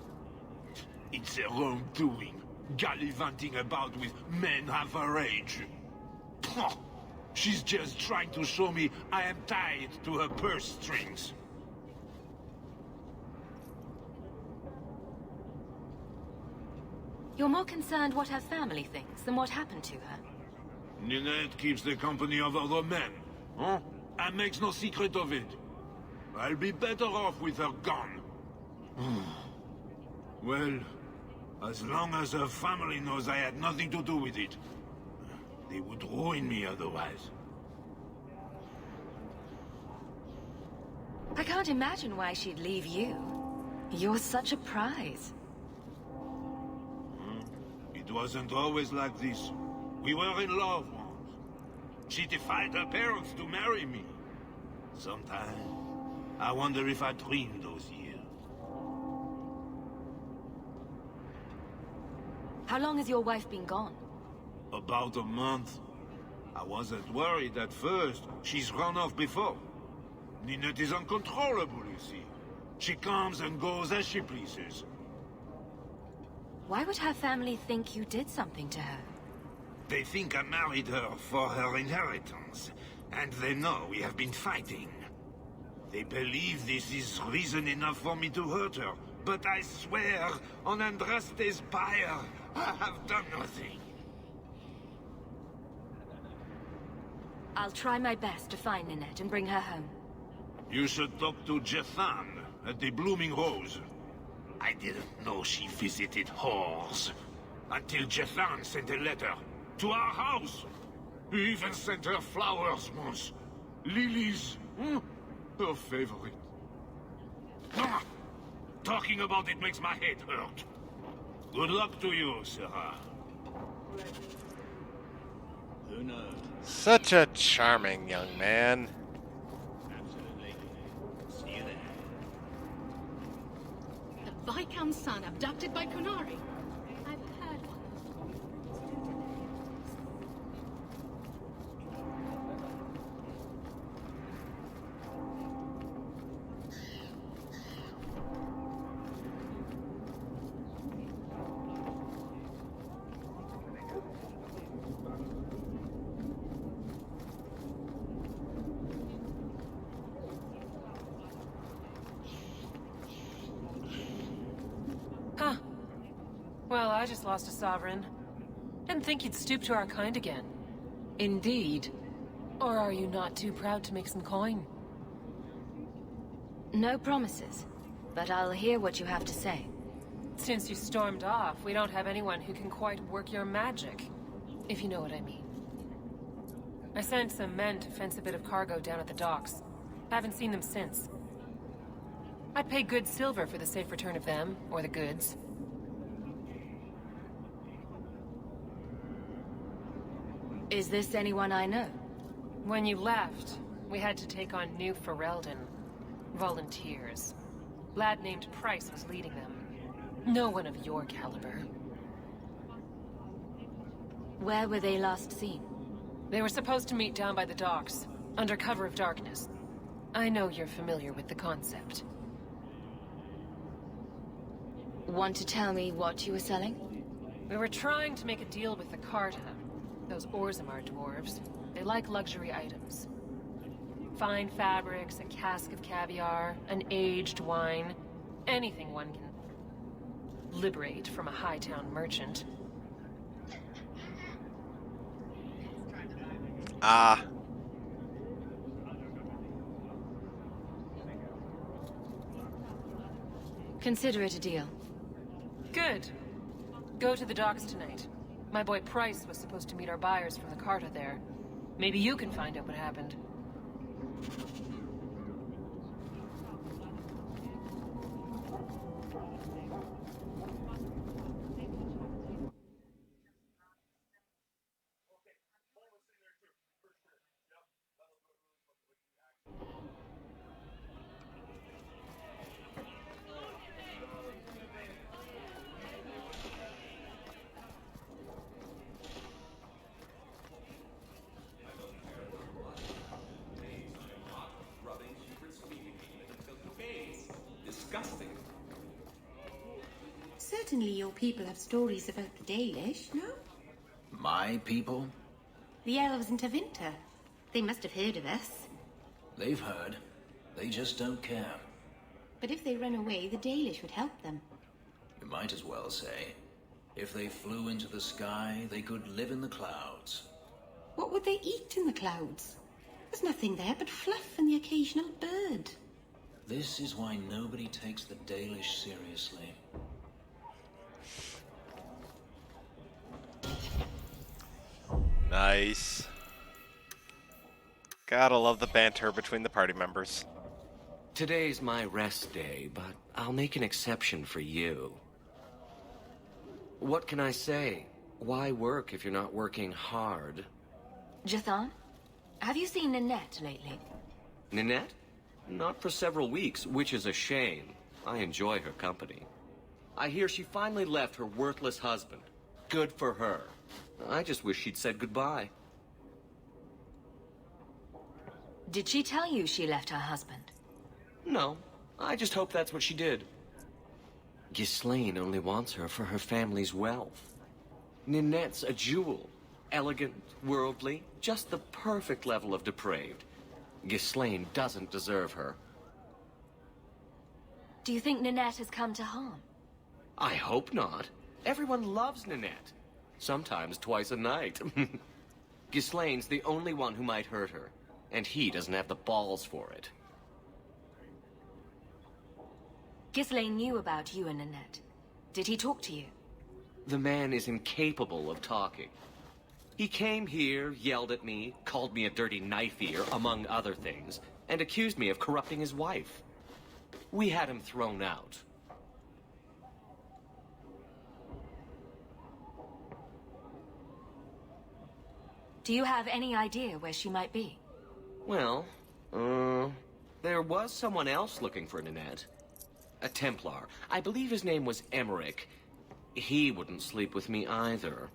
It's their own doing. Gallivanting about with men half her age. Pah! She's just trying to show me I am tied to her purse strings. You're more concerned what her family thinks than what happened to her. Ninette keeps the company of other men, huh? And makes no secret of it. I'll be better off with her gone. Well, as long as her family knows I had nothing to do with it, they would ruin me otherwise. I can't imagine why she'd leave you. You're such a prize. It wasn't always like this. We were in love once. She defied her parents to marry me. Sometimes, I wonder if I dreamed those years. How long has your wife been gone? About a month. I wasn't worried at first. She's run off before. Ninette is uncontrollable, you see. She comes and goes as she pleases. Why would her family think you did something to her? They think I married her for her inheritance, and they know we have been fighting. They believe this is reason enough for me to hurt her, but I swear on Andraste's pyre, I have done nothing. I'll try my best to find Ninette and bring her home. You should talk to Jethan at the Blooming Rose. I didn't know she visited whores until Jethan sent a letter to our house. He even sent her flowers once. Lilies. Her favorite. Talking about it makes my head hurt. Good luck to you, Sarah. Who knows? Such a charming young man. Absolutely. See you there. The Viscount's son abducted by Qunari. I've heard one. Huh. Well, I just lost a sovereign. Didn't think you'd stoop to our kind again. Indeed. Or are you not too proud to make some coin? No promises, but I'll hear what you have to say. Since you stormed off, we don't have anyone who can quite work your magic, if you know what I mean. I sent some men to fence a bit of cargo down at the docks. Haven't seen them since. I'd pay good silver for the safe return of them, or the goods. Is this anyone I know? When you left, we had to take on New Ferelden. Volunteers. Lad named Price was leading them. No one of your caliber. Where were they last seen? They were supposed to meet down by the docks, under cover of darkness. I know you're familiar with the concept. Want to tell me what you were selling? We were trying to make a deal with the Carta. Those Orzammar dwarves. They like luxury items. Fine fabrics, a cask of caviar, an aged wine. Anything one can liberate from a Hightown merchant. Ah. Consider it a deal. Good. Go to the docks tonight. My boy Price was supposed to meet our buyers from the Carta there. Maybe you can find out what happened. Disgusting. Certainly your people have stories about the Dalish, no? My people? The elves in Tevinter. They must have heard of us. They've heard. They just don't care. But if they run away, the Dalish would help them. You might as well say, if they flew into the sky, they could live in the clouds. What would they eat in the clouds? There's nothing there but fluff and the occasional bird. This is why nobody takes the Dalish seriously. Nice. Gotta love the banter between the party members. Today's my rest day, but I'll make an exception for you. What can I say? Why work if you're not working hard? Jathan, have you seen Ninette lately? Ninette? Not for several weeks, which is a shame. I enjoy her company. I hear she finally left her worthless husband. Good for her. I just wish she'd said goodbye. Did she tell you she left her husband? No, I just hope that's what she did. Ghislaine only wants her for her family's wealth. Ninette's a jewel. Elegant, worldly, just the perfect level of depraved. Ghislaine doesn't deserve her. Do you think Ninette has come to harm? I hope not. Everyone loves Ninette. Sometimes twice a night. Ghislaine's the only one who might hurt her, and he doesn't have the balls for it. Ghislaine knew about you and Ninette. Did he talk to you? The man is incapable of talking. He came here, yelled at me, called me a dirty knife-ear, among other things, and accused me of corrupting his wife. We had him thrown out. Do you have any idea where she might be? Well, there was someone else looking for Ninette. A Templar. I believe his name was Emmerich. He wouldn't sleep with me either.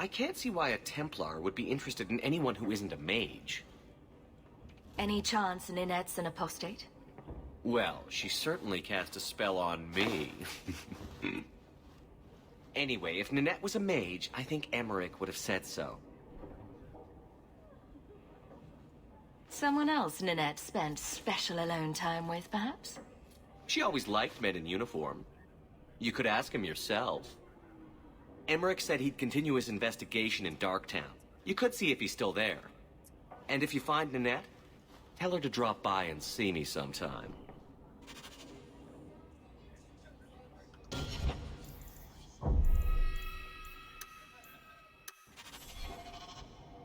I can't see why a Templar would be interested in anyone who isn't a mage. Any chance Ninette's an apostate? Well, she certainly cast a spell on me. Anyway, if Ninette was a mage, I think Emmerich would have said so. Someone else Ninette spent special alone time with, perhaps? She always liked men in uniform. You could ask him yourself. Emmerich said he'd continue his investigation in Darktown. You could see if he's still there. And if you find Ninette, tell her to drop by and see me sometime.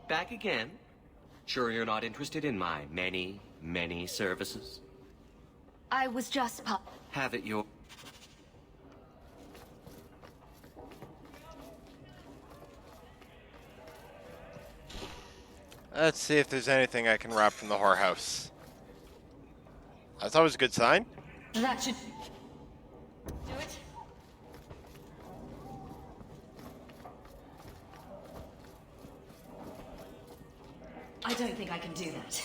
Back again? Sure you're not interested in my many, many services? I was just Have it your... Let's see if there's anything I can rob from the whorehouse. That's always a good sign. That should... do it. I don't think I can do that.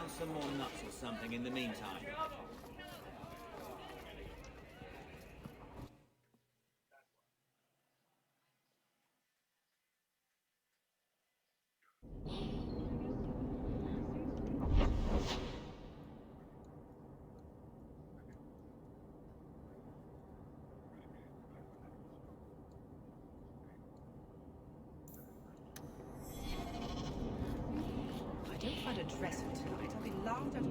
down some more nuts or something in the meantime. I don't find a dress for tonight. I'll be laughed at.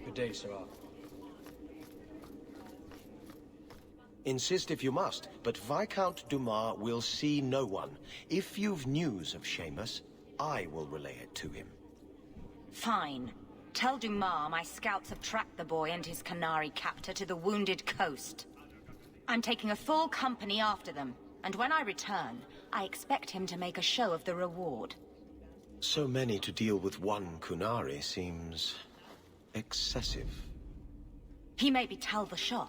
Good day, Sarah. Insist if you must, but Viscount Dumas will see no one. If you've news of Seamus, I will relay it to him. Fine. Tell Dumas my scouts have tracked the boy and his Canary captor to the Wounded Coast. I'm taking a full company after them, and when I return, I expect him to make a show of the reward. So many to deal with one Kunari seems excessive. He may be Tal-Vashoth.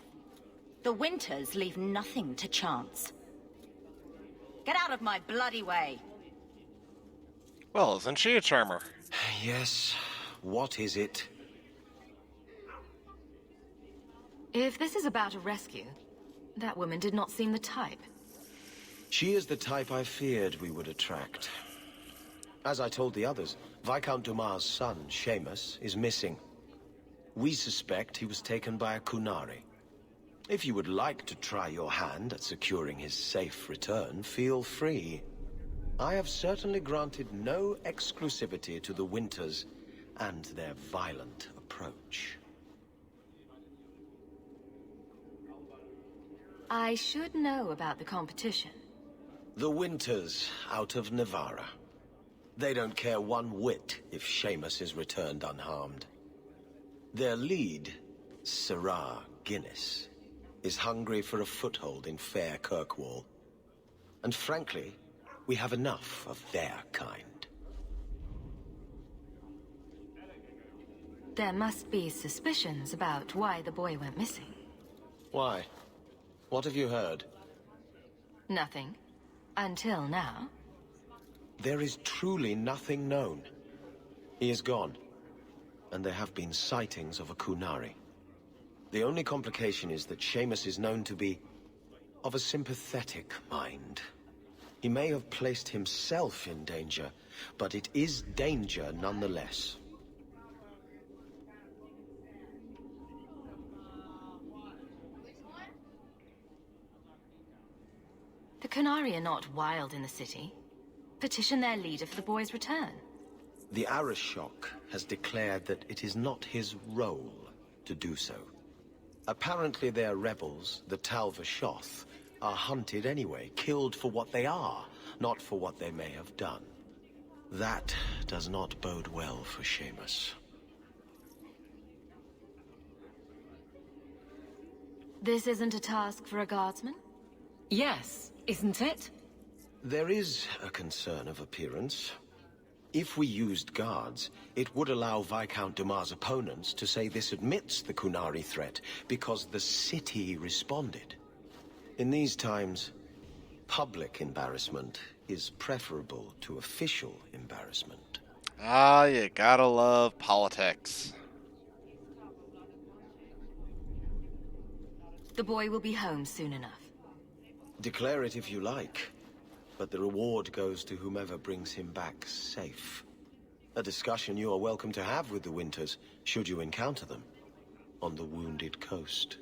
The Winters leave nothing to chance. Get out of my bloody way! Well, isn't she a charmer? Yes. What is it? If this is about a rescue, that woman did not seem the type. She is the type I feared we would attract. As I told the others, Viscount Dumas' son, Seamus, is missing. We suspect he was taken by a Kunari. If you would like to try your hand at securing his safe return, feel free. I have certainly granted no exclusivity to the Winters and their violent approach. I should know about the competition. The Winters out of Navarra. They don't care one whit if Seamus is returned unharmed. Their lead, Sarah Guinness, is hungry for a foothold in fair Kirkwall. And frankly, we have enough of their kind. There must be suspicions about why the boy went missing. Why? What have you heard? Nothing. Until now. There is truly nothing known. He is gone. And there have been sightings of a Kunari. The only complication is that Seamus is known to be of a sympathetic mind. He may have placed himself in danger, but it is danger nonetheless. The Kunari are not wild in the city. Petition their leader for the boy's return. The Arishok has declared that it is not his role to do so. Apparently their rebels, the Tal-Vashoth, are hunted anyway, killed for what they are, not for what they may have done. That does not bode well for Seamus. This isn't a task for a guardsman? Yes, isn't it? There is a concern of appearance. If we used guards, it would allow Viscount Dumas' opponents to say this admits the Kunari threat, because the city responded. In these times, public embarrassment is preferable to official embarrassment. Ah, you gotta love politics. The boy will be home soon enough. Declare it if you like, but the reward goes to whomever brings him back safe. A discussion you are welcome to have with the Winters, should you encounter them, on the Wounded Coast.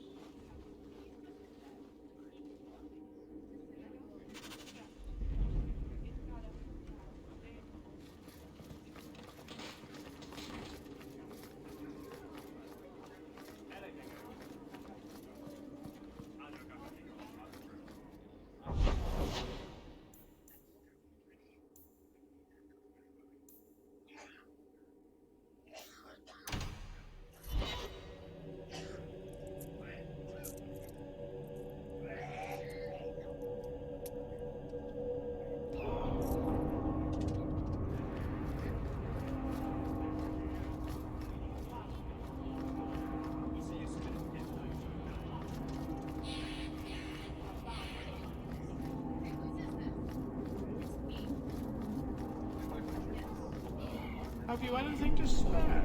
Have you anything to spare?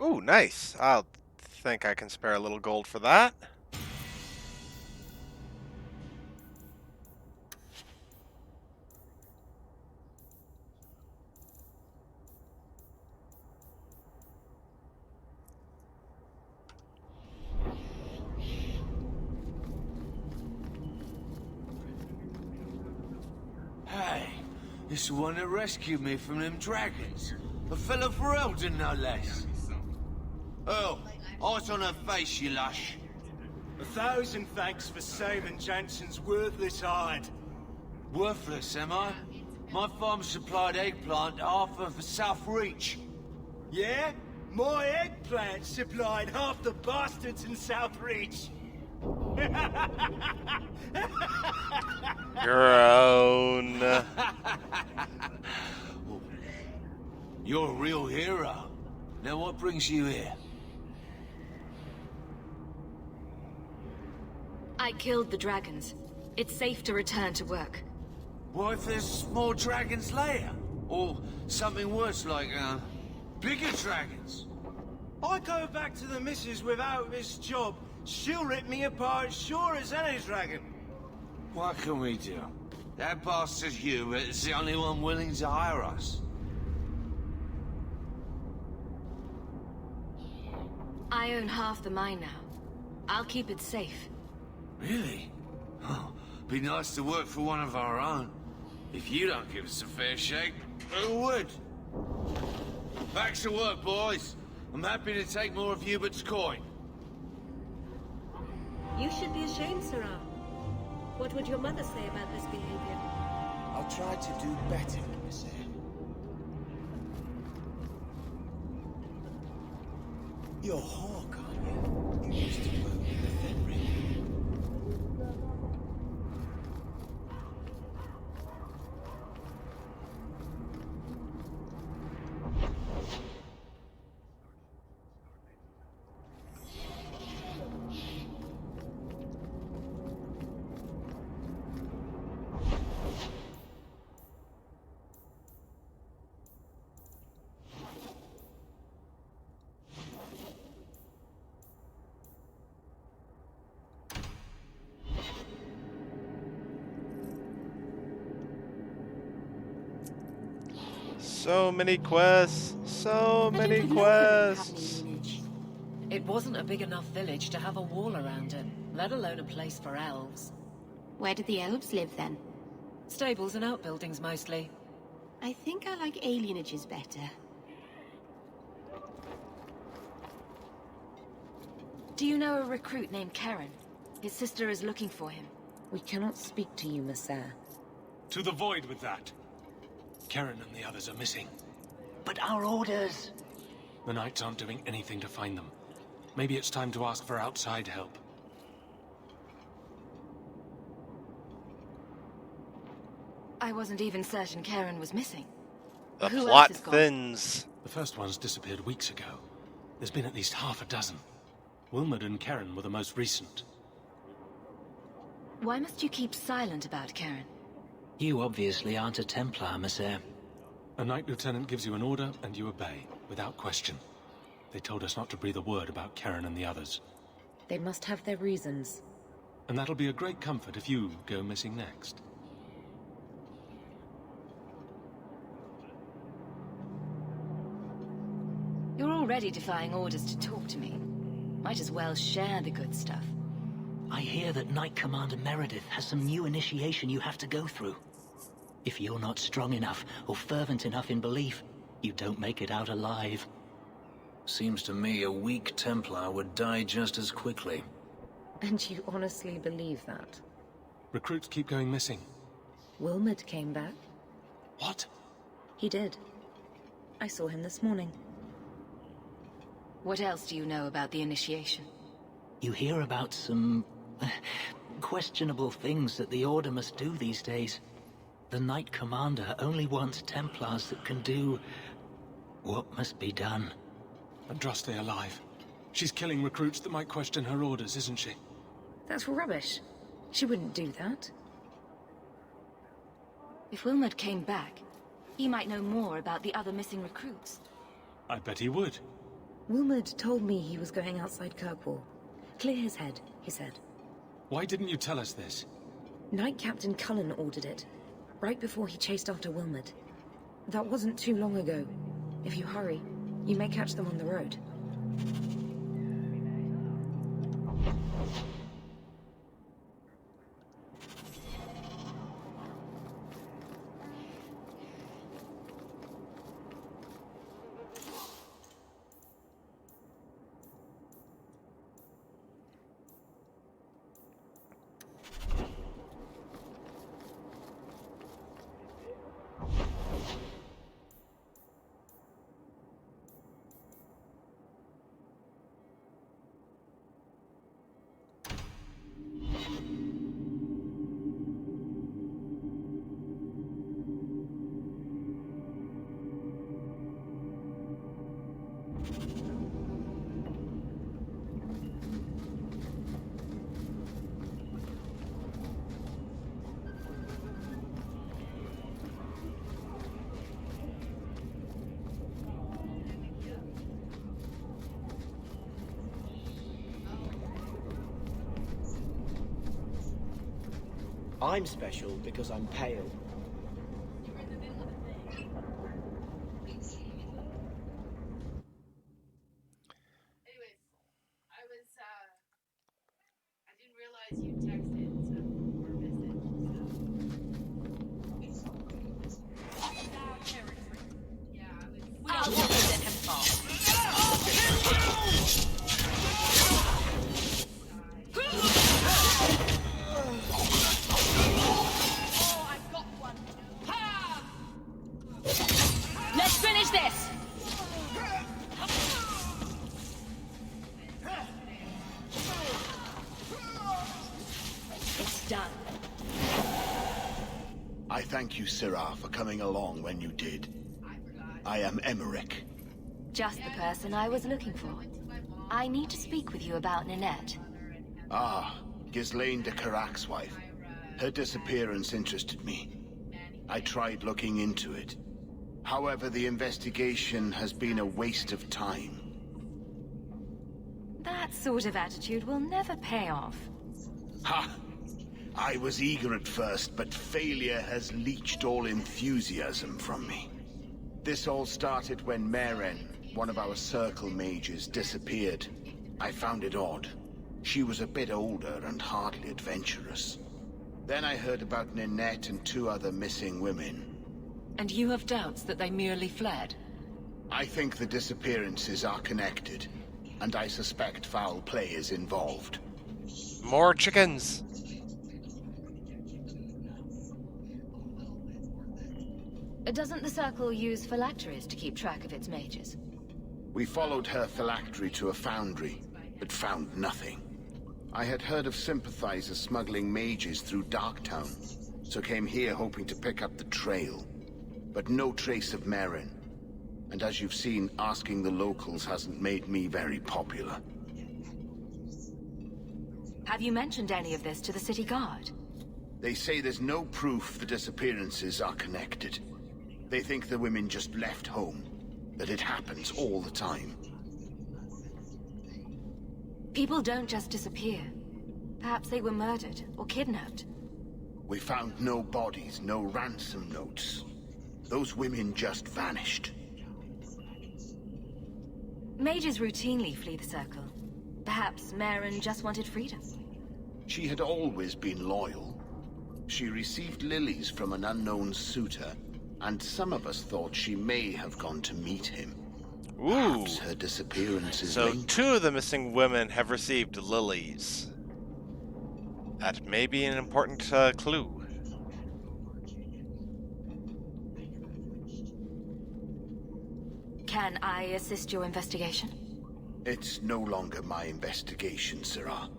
Ooh, nice. I'll think I can spare a little gold for that. Hey, this is the one that rescued me from them dragons. A fellow for Eldon, no less. Oh, eyes on her face, you lush. 1,000 thanks for saving Jansen's worthless hide. Worthless, am I? My farm supplied eggplant to half of South Reach. Yeah? My eggplant supplied half the bastards in South Reach. Groan. You're a real hero. Now what brings you here? I killed the dragons. It's safe to return to work. What if there's more dragons later? Or something worse like, bigger dragons? I go back to the missus without this job. She'll rip me apart sure as any dragon. What can we do? That bastard Hubert is the only one willing to hire us. I own half the mine now. I'll keep it safe. Really? Oh, be nice to work for one of our own. If you don't give us a fair shake, who would? Back to work, boys. I'm happy to take more of Hubert's coin. You should be ashamed, Sarah. What would your mother say about this behavior? I'll try to do better, Miss Eyre. You're Hawk, aren't you? You used to work with the Fenrir. So many quests. So many quests. It wasn't a big enough village to have a wall around it, let alone a place for elves. Where do the elves live, then? Stables and outbuildings, mostly. I think I like alienages better. Do you know a recruit named Karen? His sister is looking for him. We cannot speak to you, Miss Eyre. To the void with that. Karen and the others are missing. But our orders... The Knights aren't doing anything to find them. Maybe it's time to ask for outside help. I wasn't even certain Karen was missing. The Who plot else is gone? thins. The first ones disappeared weeks ago. There's been at least half a dozen. Wilmot and Karen were the most recent. Why must you keep silent about Karen? You obviously aren't a Templar, Miss Eyre. A Knight Lieutenant gives you an order and you obey, without question. They told us not to breathe a word about Karen and the others. They must have their reasons. And that'll be a great comfort if you go missing next. You're already defying orders to talk to me. Might as well share the good stuff. I hear that Knight Commander Meredith has some new initiation you have to go through. If you're not strong enough or fervent enough in belief, you don't make it out alive. Seems to me a weak Templar would die just as quickly. And you honestly believe that? Recruits keep going missing. Wilmot came back. What? He did. I saw him this morning. What else do you know about the initiation? You hear about some questionable things that the Order must do these days. The Knight Commander only wants Templars that can do what must be done. Andraste alive. She's killing recruits that might question her orders, isn't she? That's rubbish. She wouldn't do that. If Wilmot came back, he might know more about the other missing recruits. I bet he would. Wilmot told me he was going outside Kirkwall. Clear his head, he said. Why didn't you tell us this? Knight Captain Cullen ordered it, right before he chased after Wilmot. That wasn't too long ago. If you hurry, you may catch them on the road. I'm special because I'm pale. Let's finish this! It's done. I thank you, Syrah, for coming along when you did. I am Emmerich. Just the person I was looking for. I need to speak with you about Ninette. Ah, Ghislaine de Carrac's wife. Her disappearance interested me. I tried looking into it. However, the investigation has been a waste of time. That sort of attitude will never pay off. Ha! I was eager at first, but failure has leached all enthusiasm from me. This all started when Meren, one of our circle mages, disappeared. I found it odd. She was a bit older and hardly adventurous. Then I heard about Ninette and 2 other missing women. And you have doubts that they merely fled? I think the disappearances are connected, and I suspect foul play is involved. More chickens! Doesn't the Circle use phylacteries to keep track of its mages? We followed her phylactery to a foundry, but found nothing. I had heard of sympathizers smuggling mages through Darktown, so came here hoping to pick up the trail. But no trace of Meren. And as you've seen, asking the locals hasn't made me very popular. Have you mentioned any of this to the city guard? They say there's no proof the disappearances are connected. They think the women just left home, that it happens all the time. People don't just disappear. Perhaps they were murdered or kidnapped. We found no bodies, no ransom notes. Those women just vanished. Mages routinely flee the Circle. Perhaps Meren just wanted freedom. She had always been loyal. She received lilies from an unknown suitor, and some of us thought she may have gone to meet him. Ooh. Perhaps her disappearance is So linked. 2 of the missing women have received lilies. That may be an important clue. Can I assist your investigation? It's no longer my investigation, Sirrah.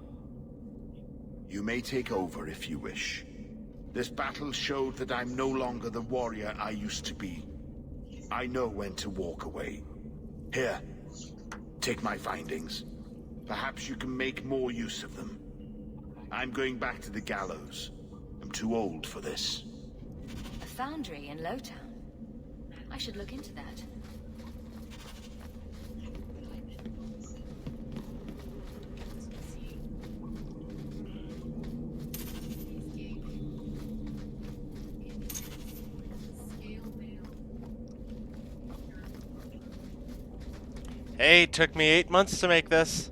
You may take over if you wish. This battle showed that I'm no longer the warrior I used to be. I know when to walk away. Here, take my findings. Perhaps you can make more use of them. I'm going back to the gallows. I'm too old for this. A foundry in Lowtown. I should look into that. Hey, it took me 8 months to make this.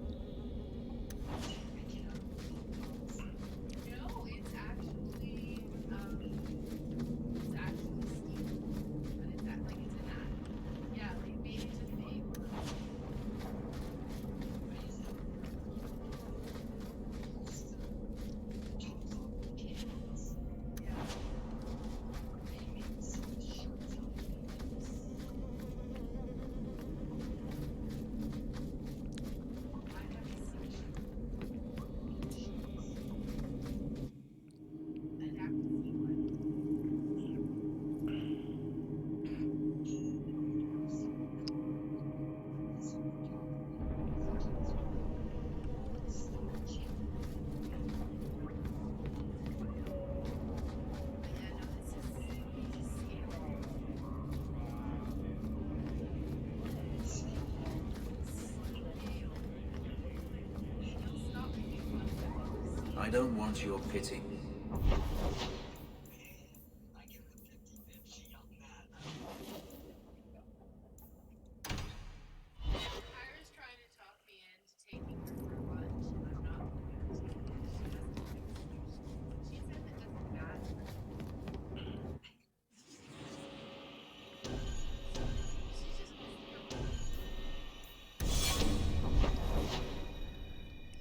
I don't want your pity.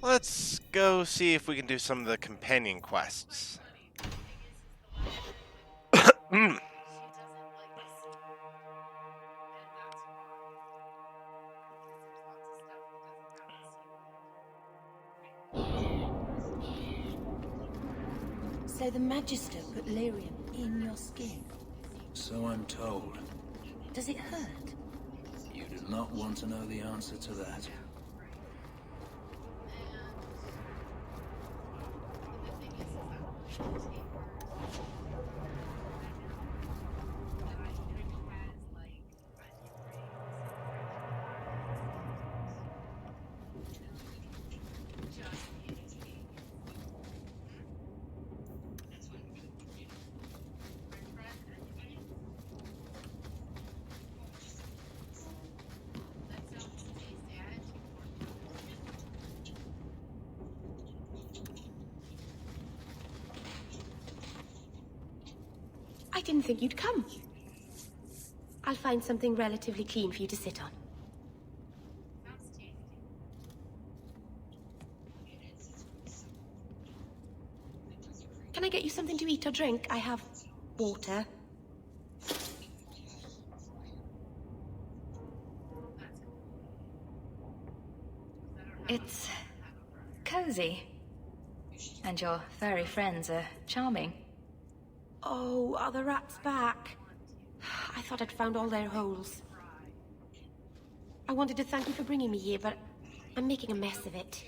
Let's go see if we can do some of the companion quests. So the Magister put lyrium in your skin. So I'm told. Does it hurt? You do not want to know the answer to that. I didn't think you'd come. I'll find something relatively clean for you to sit on. Can I get you something to eat or drink? I have water. It's cozy. And your furry friends are charming. Oh, are the rats back? I thought I'd found all their holes. I wanted to thank you for bringing me here, but I'm making a mess of it.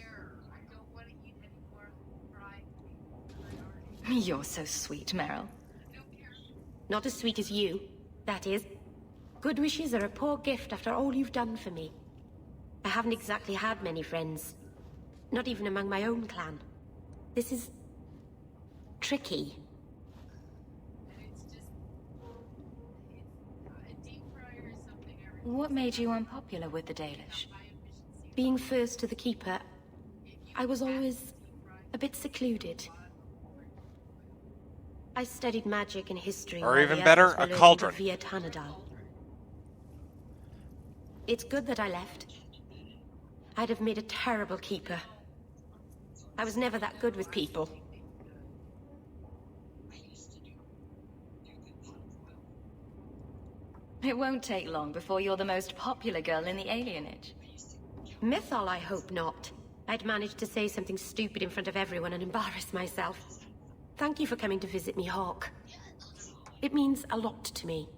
You're so sweet, Meryl. Not as sweet as you, that is. Good wishes are a poor gift after all you've done for me. I haven't exactly had many friends. Not even among my own clan. This is... tricky. What made you unpopular with the Dalish? Being first to the Keeper, I was always a bit secluded. I studied magic and history. Or while even the better, others were a learning cauldron. the Viet Hanadal. It's good that I left. I'd have made a terrible keeper. I was never that good with people. It won't take long before you're the most popular girl in the alienage. Mythol, I hope not. I'd managed to say something stupid in front of everyone and embarrass myself. Thank you for coming to visit me, Hawk. It means a lot to me.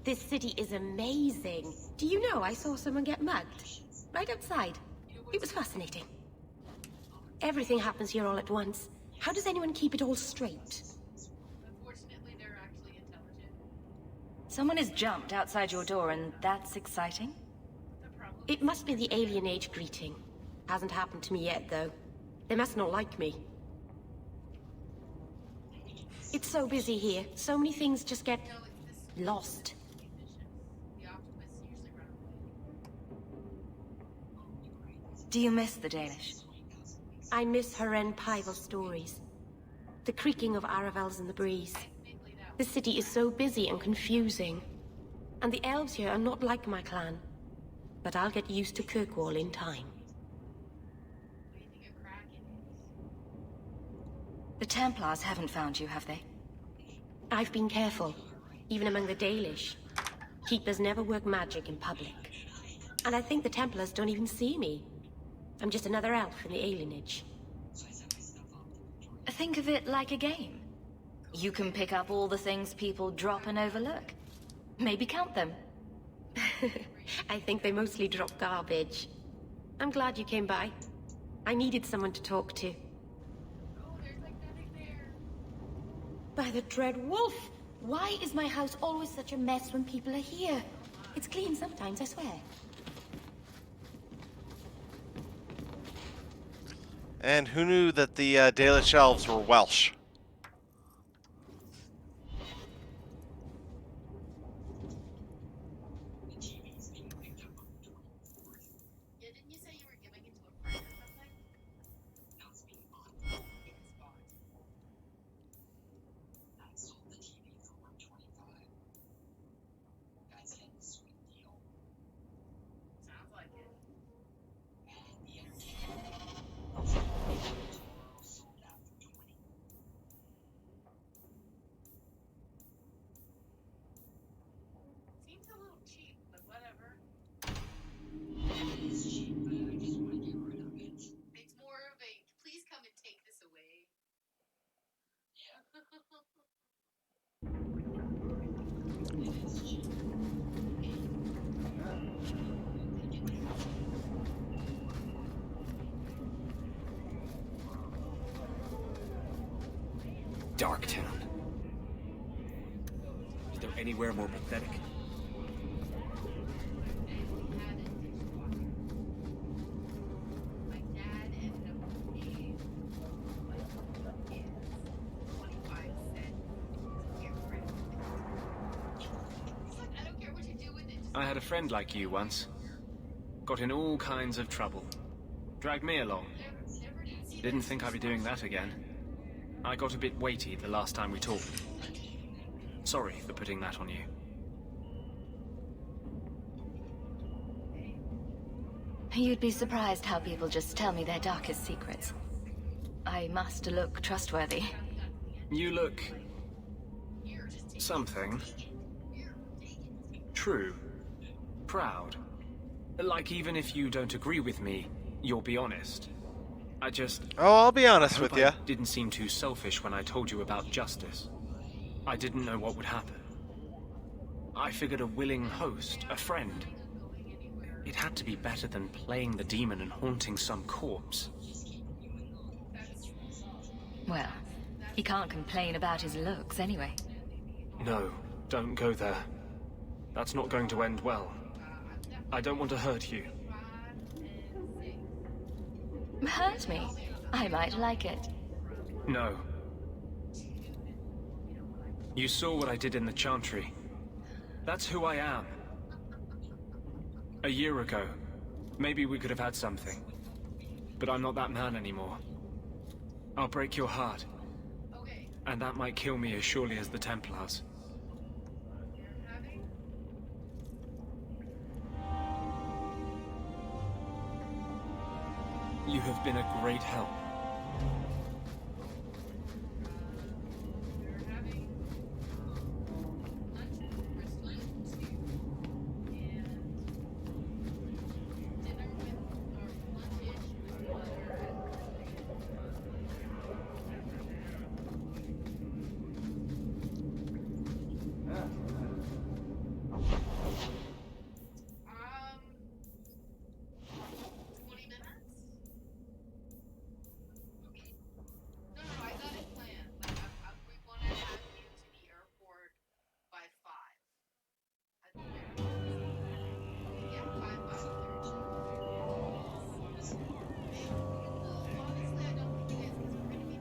This city is amazing. Do you know I saw someone get mugged? Right outside. It was fascinating. Everything happens here all at once. How does anyone keep it all straight? Someone has jumped outside your door, and that's exciting? It must be the alien age greeting. Hasn't happened to me yet, though. They must not like me. It's so busy here. So many things just get lost. Do you miss the Dalish? I miss Haren Pyval stories. The creaking of Aravels in the breeze. The city is so busy and confusing. And the elves here are not like my clan. But I'll get used to Kirkwall in time. The Templars haven't found you, have they? I've been careful, even among the Dalish. Keepers never work magic in public. And I think the Templars don't even see me. I'm just another elf in the alienage. Think of it like a game. You can pick up all the things people drop and overlook. Maybe count them. I think they mostly drop garbage. I'm glad you came by. I needed someone to talk to. By the Dread Wolf! Why is my house always such a mess when people are here? It's clean sometimes, I swear. And who knew that the Dalish elves were Welsh? Darktown. Is there anywhere more pathetic? I had a friend like you once. Got in all kinds of trouble. Dragged me along. Didn't think I'd be doing that again. I got a bit weighty the last time we talked. Sorry for putting that on you. You'd be surprised how people just tell me their darkest secrets. I must look trustworthy. You look... something. True. Proud. Like even if you don't agree with me, you'll be honest. I just... Oh, I'll be honest with you. I didn't seem too selfish when I told you about justice. I didn't know what would happen. I figured a willing host, a friend. It had to be better than playing the demon and haunting some corpse. Well, he can't complain about his looks anyway. No, don't go there. That's not going to end well. I don't want to hurt you. Hurt me? I might like it. No. You saw what I did in the Chantry. That's who I am. A year ago, maybe we could have had something. But I'm not that man anymore. I'll break your heart. And that might kill me as surely as the Templars. You have been a great help.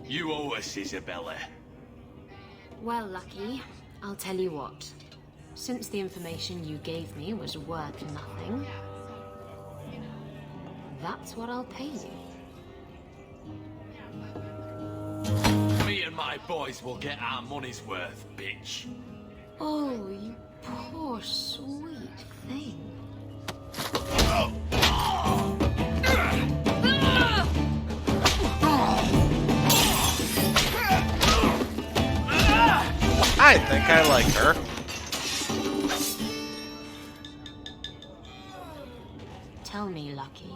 You owe us, Isabella. Well, Lucky, I'll tell you what. Since the information you gave me was worth nothing, that's what I'll pay you. Me and my boys will get our money's worth, bitch. Oh, you poor sweet thing. I think I like her. Tell me, Lucky,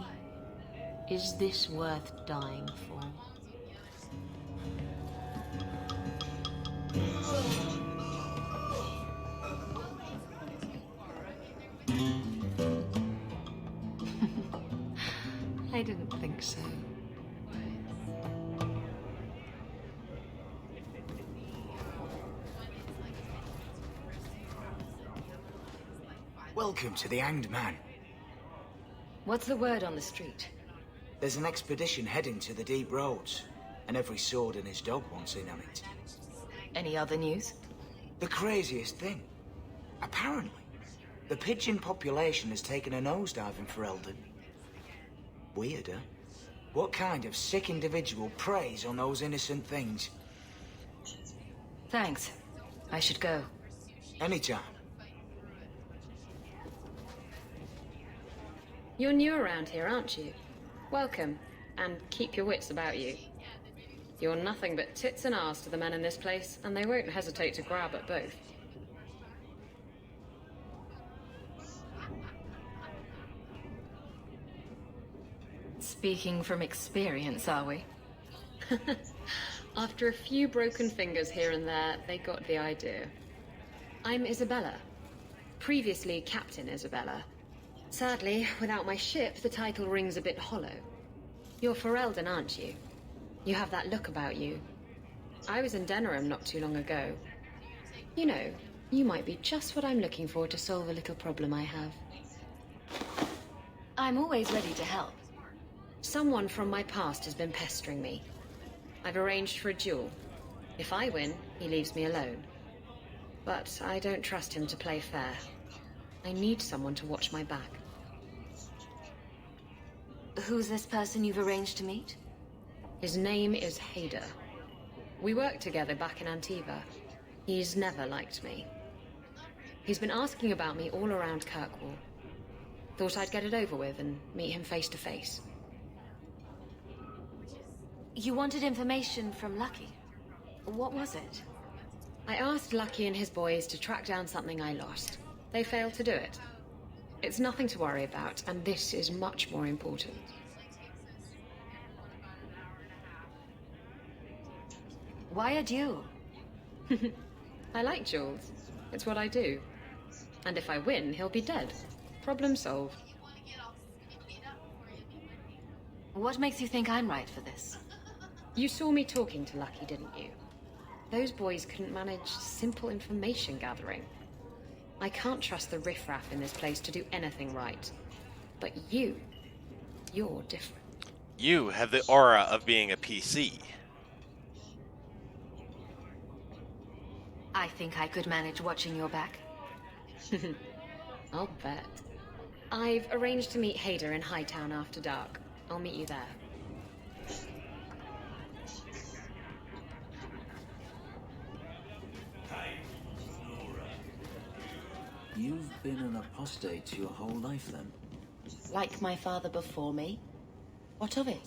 is this worth dying for? I didn't think so. Welcome to the Hanged Man. What's the word on the street? There's an expedition heading to the deep roads, and every sword and his dog wants in on it. Any other news? The craziest thing. Apparently, the pigeon population has taken a nosedive in Ferelden. Weird, huh? What kind of sick individual preys on those innocent things? Thanks. I should go. Anytime. You're new around here, aren't you? Welcome, and keep your wits about you. You're nothing but tits and arse to the men in this place, and they won't hesitate to grab at both. Speaking from experience, are we? After a few broken fingers here and there, they got the idea. I'm Isabella. Previously Captain Isabella. Sadly, without my ship, the title rings a bit hollow. You're Ferelden, aren't you? You have that look about you. I was in Denerim not too long ago. You know, you might be just what I'm looking for to solve a little problem I have. I'm always ready to help. Someone from my past has been pestering me. I've arranged for a duel. If I win, he leaves me alone. But I don't trust him to play fair. I need someone to watch my back. Who's this person you've arranged to meet? His name is Hader. We worked together back in Antiva. He's never liked me. He's been asking about me all around Kirkwall. Thought I'd get it over with and meet him face to face. You wanted information from Lucky. What was it? I asked Lucky and his boys to track down something I lost. They failed to do it. It's nothing to worry about, and this is much more important. Why a duel? I like duels. It's what I do. And if I win, he'll be dead. Problem solved. What makes you think I'm right for this? You saw me talking to Lucky, didn't you? Those boys couldn't manage simple information gathering. I can't trust the riffraff in this place to do anything right. But you're different. You have the aura of being a PC. I think I could manage watching your back. I'll bet. I've arranged to meet Hader in Hightown after dark. I'll meet you there. You've been an apostate your whole life, then? Like my father before me? What of it?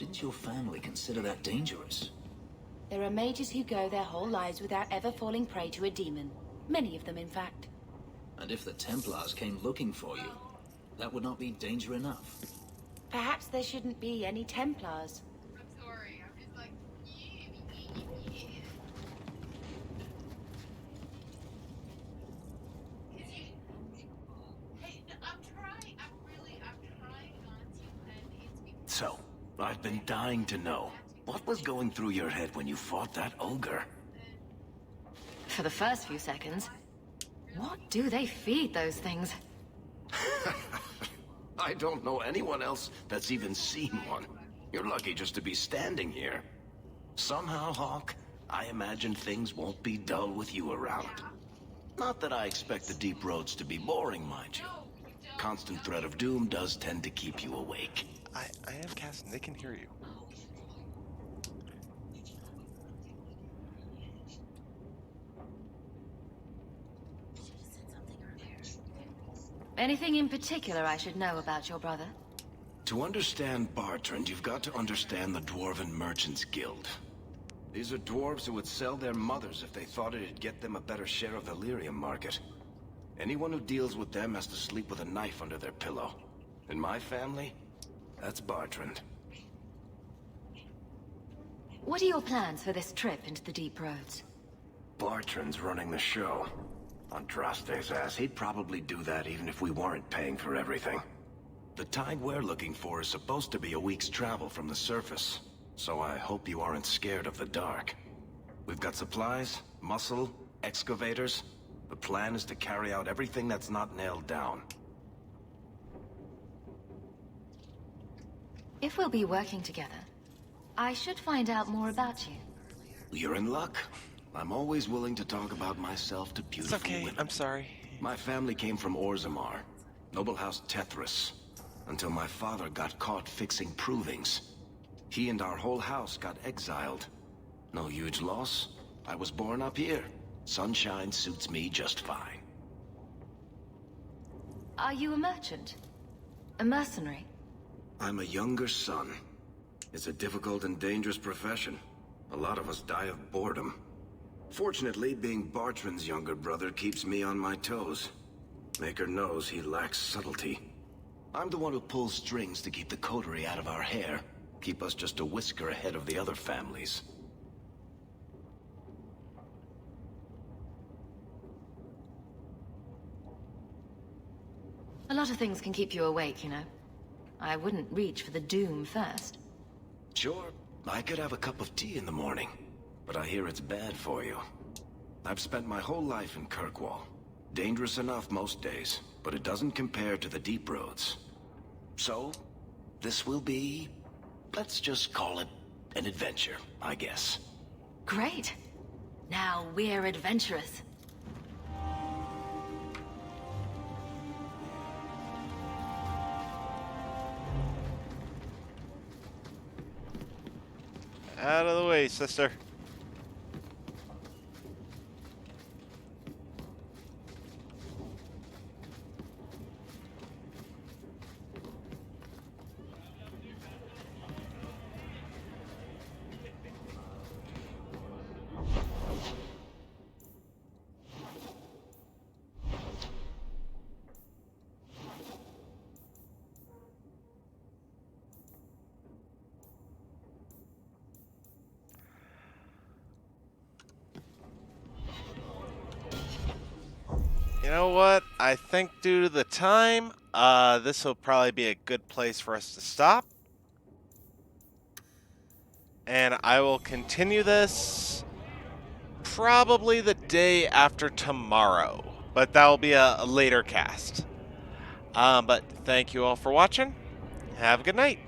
Didn't your family consider that dangerous? There are mages who go their whole lives without ever falling prey to a demon. Many of them, in fact. And if the Templars came looking for you, that would not be danger enough. Perhaps there shouldn't be any Templars. So, I've been dying to know. What was going through your head when you fought that ogre? For the first few seconds, what do they feed those things? I don't know anyone else that's even seen one. You're lucky just to be standing here. Somehow, Hawk, I imagine things won't be dull with you around. Not that I expect the deep roads to be boring, mind you. Constant threat of doom does tend to keep you awake. I am casting. They can hear you. Anything in particular I should know about your brother? To understand Bartrand, you've got to understand the Dwarven Merchants Guild. These are dwarves who would sell their mothers if they thought it'd get them a better share of the lyrium market. Anyone who deals with them has to sleep with a knife under their pillow. In my family, that's Bartrand. What are your plans for this trip into the deep roads? Bartrand's running the show. Andraste's ass, he'd probably do that even if we weren't paying for everything. The tide we're looking for is supposed to be a week's travel from the surface, so I hope you aren't scared of the dark. We've got supplies, muscle, excavators. The plan is to carry out everything that's not nailed down. If we'll be working together, I should find out more about you. You're in luck. I'm always willing to talk about myself to beautiful women. I'm sorry. My family came from Orzammar, noble house Tethras, until my father got caught fixing provings. He and our whole house got exiled. No huge loss. I was born up here. Sunshine suits me just fine. Are you a merchant? A mercenary? I'm a younger son. It's a difficult and dangerous profession. A lot of us die of boredom. Fortunately, being Bartrand's younger brother keeps me on my toes. Maker knows he lacks subtlety. I'm the one who pulls strings to keep the coterie out of our hair. Keep us just a whisker ahead of the other families. A lot of things can keep you awake, you know. I wouldn't reach for the doom first. Sure, I could have a cup of tea in the morning, but I hear it's bad for you. I've spent my whole life in Kirkwall. Dangerous enough most days, but it doesn't compare to the deep roads. So, this will be, let's just call it an adventure, I guess. Great. Now we're adventurous. Out of the way, sister. You know what? I think due to the time, this will probably be a good place for us to stop. And I will continue this probably the day after tomorrow. But that will be a later cast. But thank you all for watching. Have a good night.